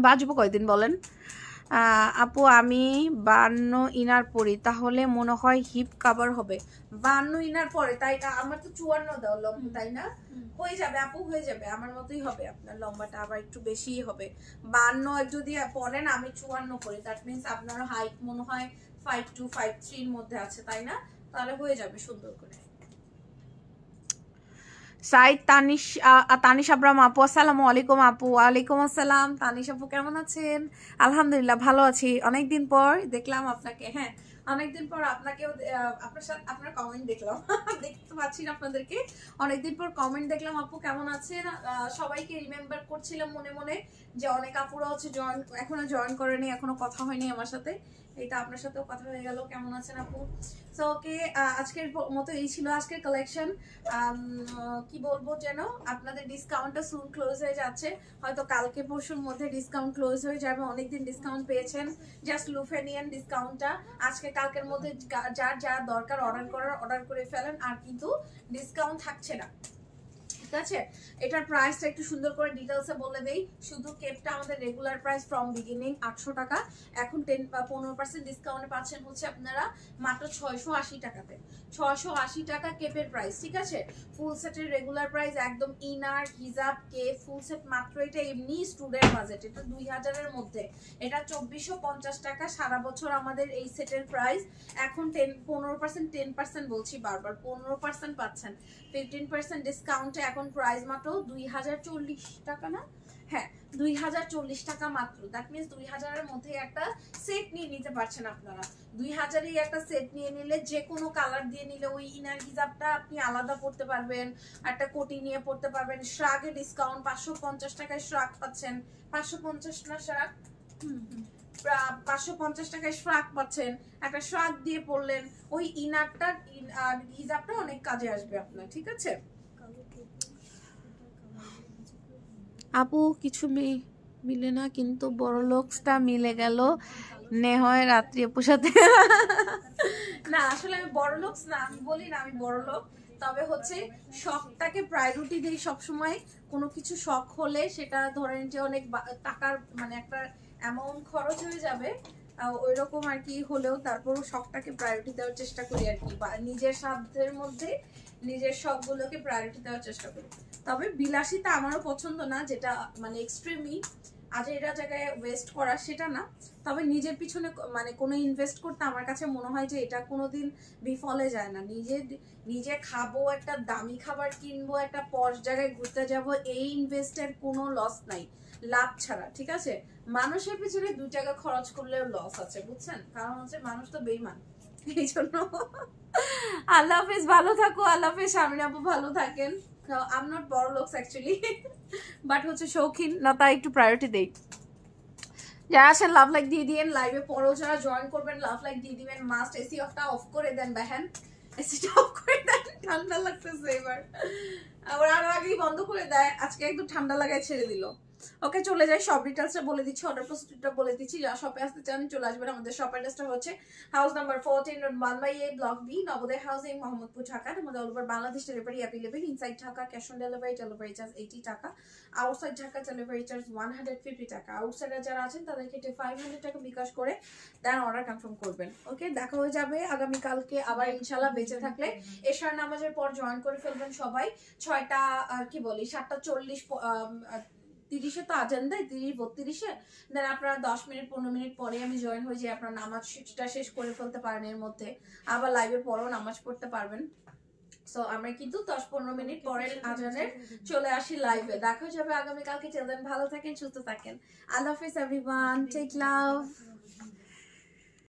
বাঁচবো কয়দিন বলেন? আপু আমি 52 ইনার পরি, তাহলে মনে হয় হিপ কাভার হবে। 52 ইনার পরে তাই আমার তো 54 দাও লম্বা, তাই না? হয়ে যাবে আপু, হয়ে যাবে, আমার মতোই হবে আপনার লম্বাটা, আবার একটু বেশিই হবে। 52 যদি পরেন, আমি 54 করি, দ্যাট মিনস আপনার হাইট মনে হয় 5'2", 5'3" এর মধ্যে আছে, তাই না? তাহলে হয়ে যাবে সুন্দর করে। সাইদ তানিশ আব্রাম আপু, আসসালামু আলাইকুম আপু। ওয়ালাইকুম আসসালাম। তানিশ আপু কেমন আছেন? আলহামদুলিল্লাহ ভালো আছি, অনেকদিন পর দেখলাম আপনাকে। হ্যাঁ, অনেকদিন পর আপনাকেও, আপনার সাথে আপনার কমেন্ট দেখলাম। দেখতে পাচ্ছি না আপনাদেরকে, অনেকদিন পর কমেন্ট দেখলাম। আপু কেমন আছেন? সবাইকে রিমেম্বার করছিলাম মনে মনে যে অনেক আপুরা হচ্ছে এখনো জয়েন করেনি, এখনো কথা হয়নি আমার সাথে। এটা আপনার সাথেও কথা হয়ে গেল। কেমন আছেন আপু? সো ওকে, আজকের মতো এই ছিল আজকের কালেকশন। কি বলবো যেন, আপনাদের ডিসকাউন্টটা সুন ক্লোজ হয়ে যাচ্ছে, হয়তো কালকে পরশুর মধ্যে ডিসকাউন্ট ক্লোজ হয়ে যাবে। অনেকদিন ডিসকাউন্ট পেয়েছেন, জাস্ট লুফেনিয়ান ডিসকাউন্টটা আজকে কালকের মধ্যে যার যা দরকার অর্ডার করে ফেলেন, আর কিন্তু ডিসকাউন্ট থাকছে না, ঠিক আছে? এটার প্রাইসটা একটু সুন্দর করে ডিটেলসে বলে দেই। শুধু কেপটা আমাদের রেগুলার প্রাইস ফ্রম বিগিনিং 800 টাকা, এখন 15% ডিসকাউন্টে পাচ্ছেন হচ্ছে আপনারা মাত্র 680 টাকাতে। 680 টাকা কেপের প্রাইস, ঠিক আছে? ফুল সেটের রেগুলার প্রাইস একদম ইনার হিজাব কেপ ফুল সেট মাত্র, এটা এমনি স্টুডেন্ট বাজেট, এটা 2000-এর মধ্যে, এটা 2450 টাকা সারা বছর আমাদের এই সেটের প্রাইস। এখন 15% বলছি বারবার, 15% পাচ্ছেন। 15% ডিসকাউন্টে এখন প্রাইস মাত্র 2040 টাকা, না? হ্যাঁ, 2040 টাকা মাত্র। দ্যাট মিনস 2000-এর মধ্যে একটা সেট নিয়ে নিতে পারছেন আপনারা। 2000-এই একটা সেট নিয়ে নিলে, যে কোনো কালার দিয়ে নিলে, ওই ইনার হিজাবটা আপনি আলাদা পড়তে পারবেন, একটা কোটি নিয়ে পড়তে পারবেন। শ্রাগে ডিসকাউন্ট 550 টাকায় শ্রাগ পাচ্ছেন। 550 না শ্রাগ? 550 টাকায় শ্রাগ পাচ্ছেন। একটা শ্রাগ দিয়ে পড়লেন, ওই ইনারটা হিজাবটা অনেক কাজে আসবে আপনার, ঠিক আছে? আপু কিছু মিলে না, কিন্তু বড় লোকসটা মিলে গেল নে হয় রাত্রি আপুর সাথে। না আসলে আমি বড় লোকস না, আমি বলি না আমি বড় লোক, তবে হচ্ছে শখটাকে প্রায়োরিটি দিই সবসময়। কোনো কিছু শখ হলে সেটা ধরেন যে অনেক টাকার মানে একটা অ্যামাউন্ট খরচ হয়ে যাবে, ওই রকম আর কি হলেও তারপরও শখটাকে প্রায়োরিটি দেওয়ার চেষ্টা করি আর কি, বা নিজের সাধ্যের মধ্যে নিজের শখগুলোকে প্রায়োরিটি দেওয়ার চেষ্টা করি। তবে বিলাসিতা আমারও পছন্দ না, যেটা মানে এক্সট্রিমই এরা জায়গায় ওয়েস্ট করা, সেটা না। তবে নিজের পিছনে মানে কোনো ইনভেস্ট করতে আমার কাছে মনে হয় যে এটা কোনোদিন বিফলে যায় না। নিজে খাবো, একটা দামি খাবার কিনবো, একটা পশ জায়গায় ঘুরতে যাব, এই ইনভেস্টের কোনো লস নাই, লাভ ছাড়া, ঠিক আছে? মানুষের পিছনে 2 টাকা খরচ করলেও লস আছে, বুঝছেন? কারণ হচ্ছে মানুষ তো বেইমান, এই জন্য। আল্লাহ হাফেজ, ভালো থাকো। আল্লাহ হাফেজ। শামিনা আপু ভালো থাকেন। আই এম নট বড় লোকস অ্যাকচুয়ালি, বাট হচ্ছে শৌখিন না, তাই একটু প্রায়োরিটি দেই। যারা আসেন লাভ লাইক দিয়ে দিয়েন, লাইভে পরেও যারা জয়েন করবেন লাভ লাইক দিয়ে দিবেন। মাস্ট এসি অফটা অফ করে দেন বাহেন, এসিটা অফ করে দেন, ঠান্ডা লাগতেছে এবার। আবার আরো আগেই বন্ধ করে দেয়, আজকে একদম ঠান্ডা লাগায় ছেড়ে দিল। ওকে, চলে যাই, সব ডিটেলসটা বলে দিচ্ছি, অর্ডার প্রসিডিউরটা বলে দিচ্ছি। যারা শপে আসতে চান চলে আসবেন। আমাদের শপ অ্যাড্রেসটা হচ্ছে house number 14 1/8 block B, Nabodoy housing, Mohammadpur, Dhaka. আমাদের all over Bangladesh delivery available. Inside Dhaka cash on delivery charge 80 টাকা, আউটসাইড ঢাকা ডেলিভারি চার্জ 150 টাকা। আউটসাইডে যারা আছেন তাদেরকে 500 টাকা বিকাশ করে দেন অর্ডার কনফার্ম করবেন। ওকে, দেখা হয়ে যাবে আগামীকালকে আবার ইনশাল্লাহ, বেঁচে থাকলে এশার নামাজের পর জয়েন করে ফেলবেন সবাই। 6টা কি বলি 7:40 30-এ তো আজান দেয়, 30-32-এ, দেন আপনারা 10 মিনিট 15 মিনিট পরে আমি জয়েন হয়ে যাই, আপনারা নামাজটা শেষ করে ফেলতে পারেন, এর মধ্যে আবার লাইভের পরেও নামাজ পড়তে পারবেন। সো আমরা কিন্তু 10-15 মিনিট পরে আজানের চলে আসি লাইভে। দেখা যাবে আগামীকালকে। চিলড্রেন ভালো থাকেন, সুস্থ থাকেন। আল্লাহ হাফেজ এভরিওয়ান, টেক লাভ।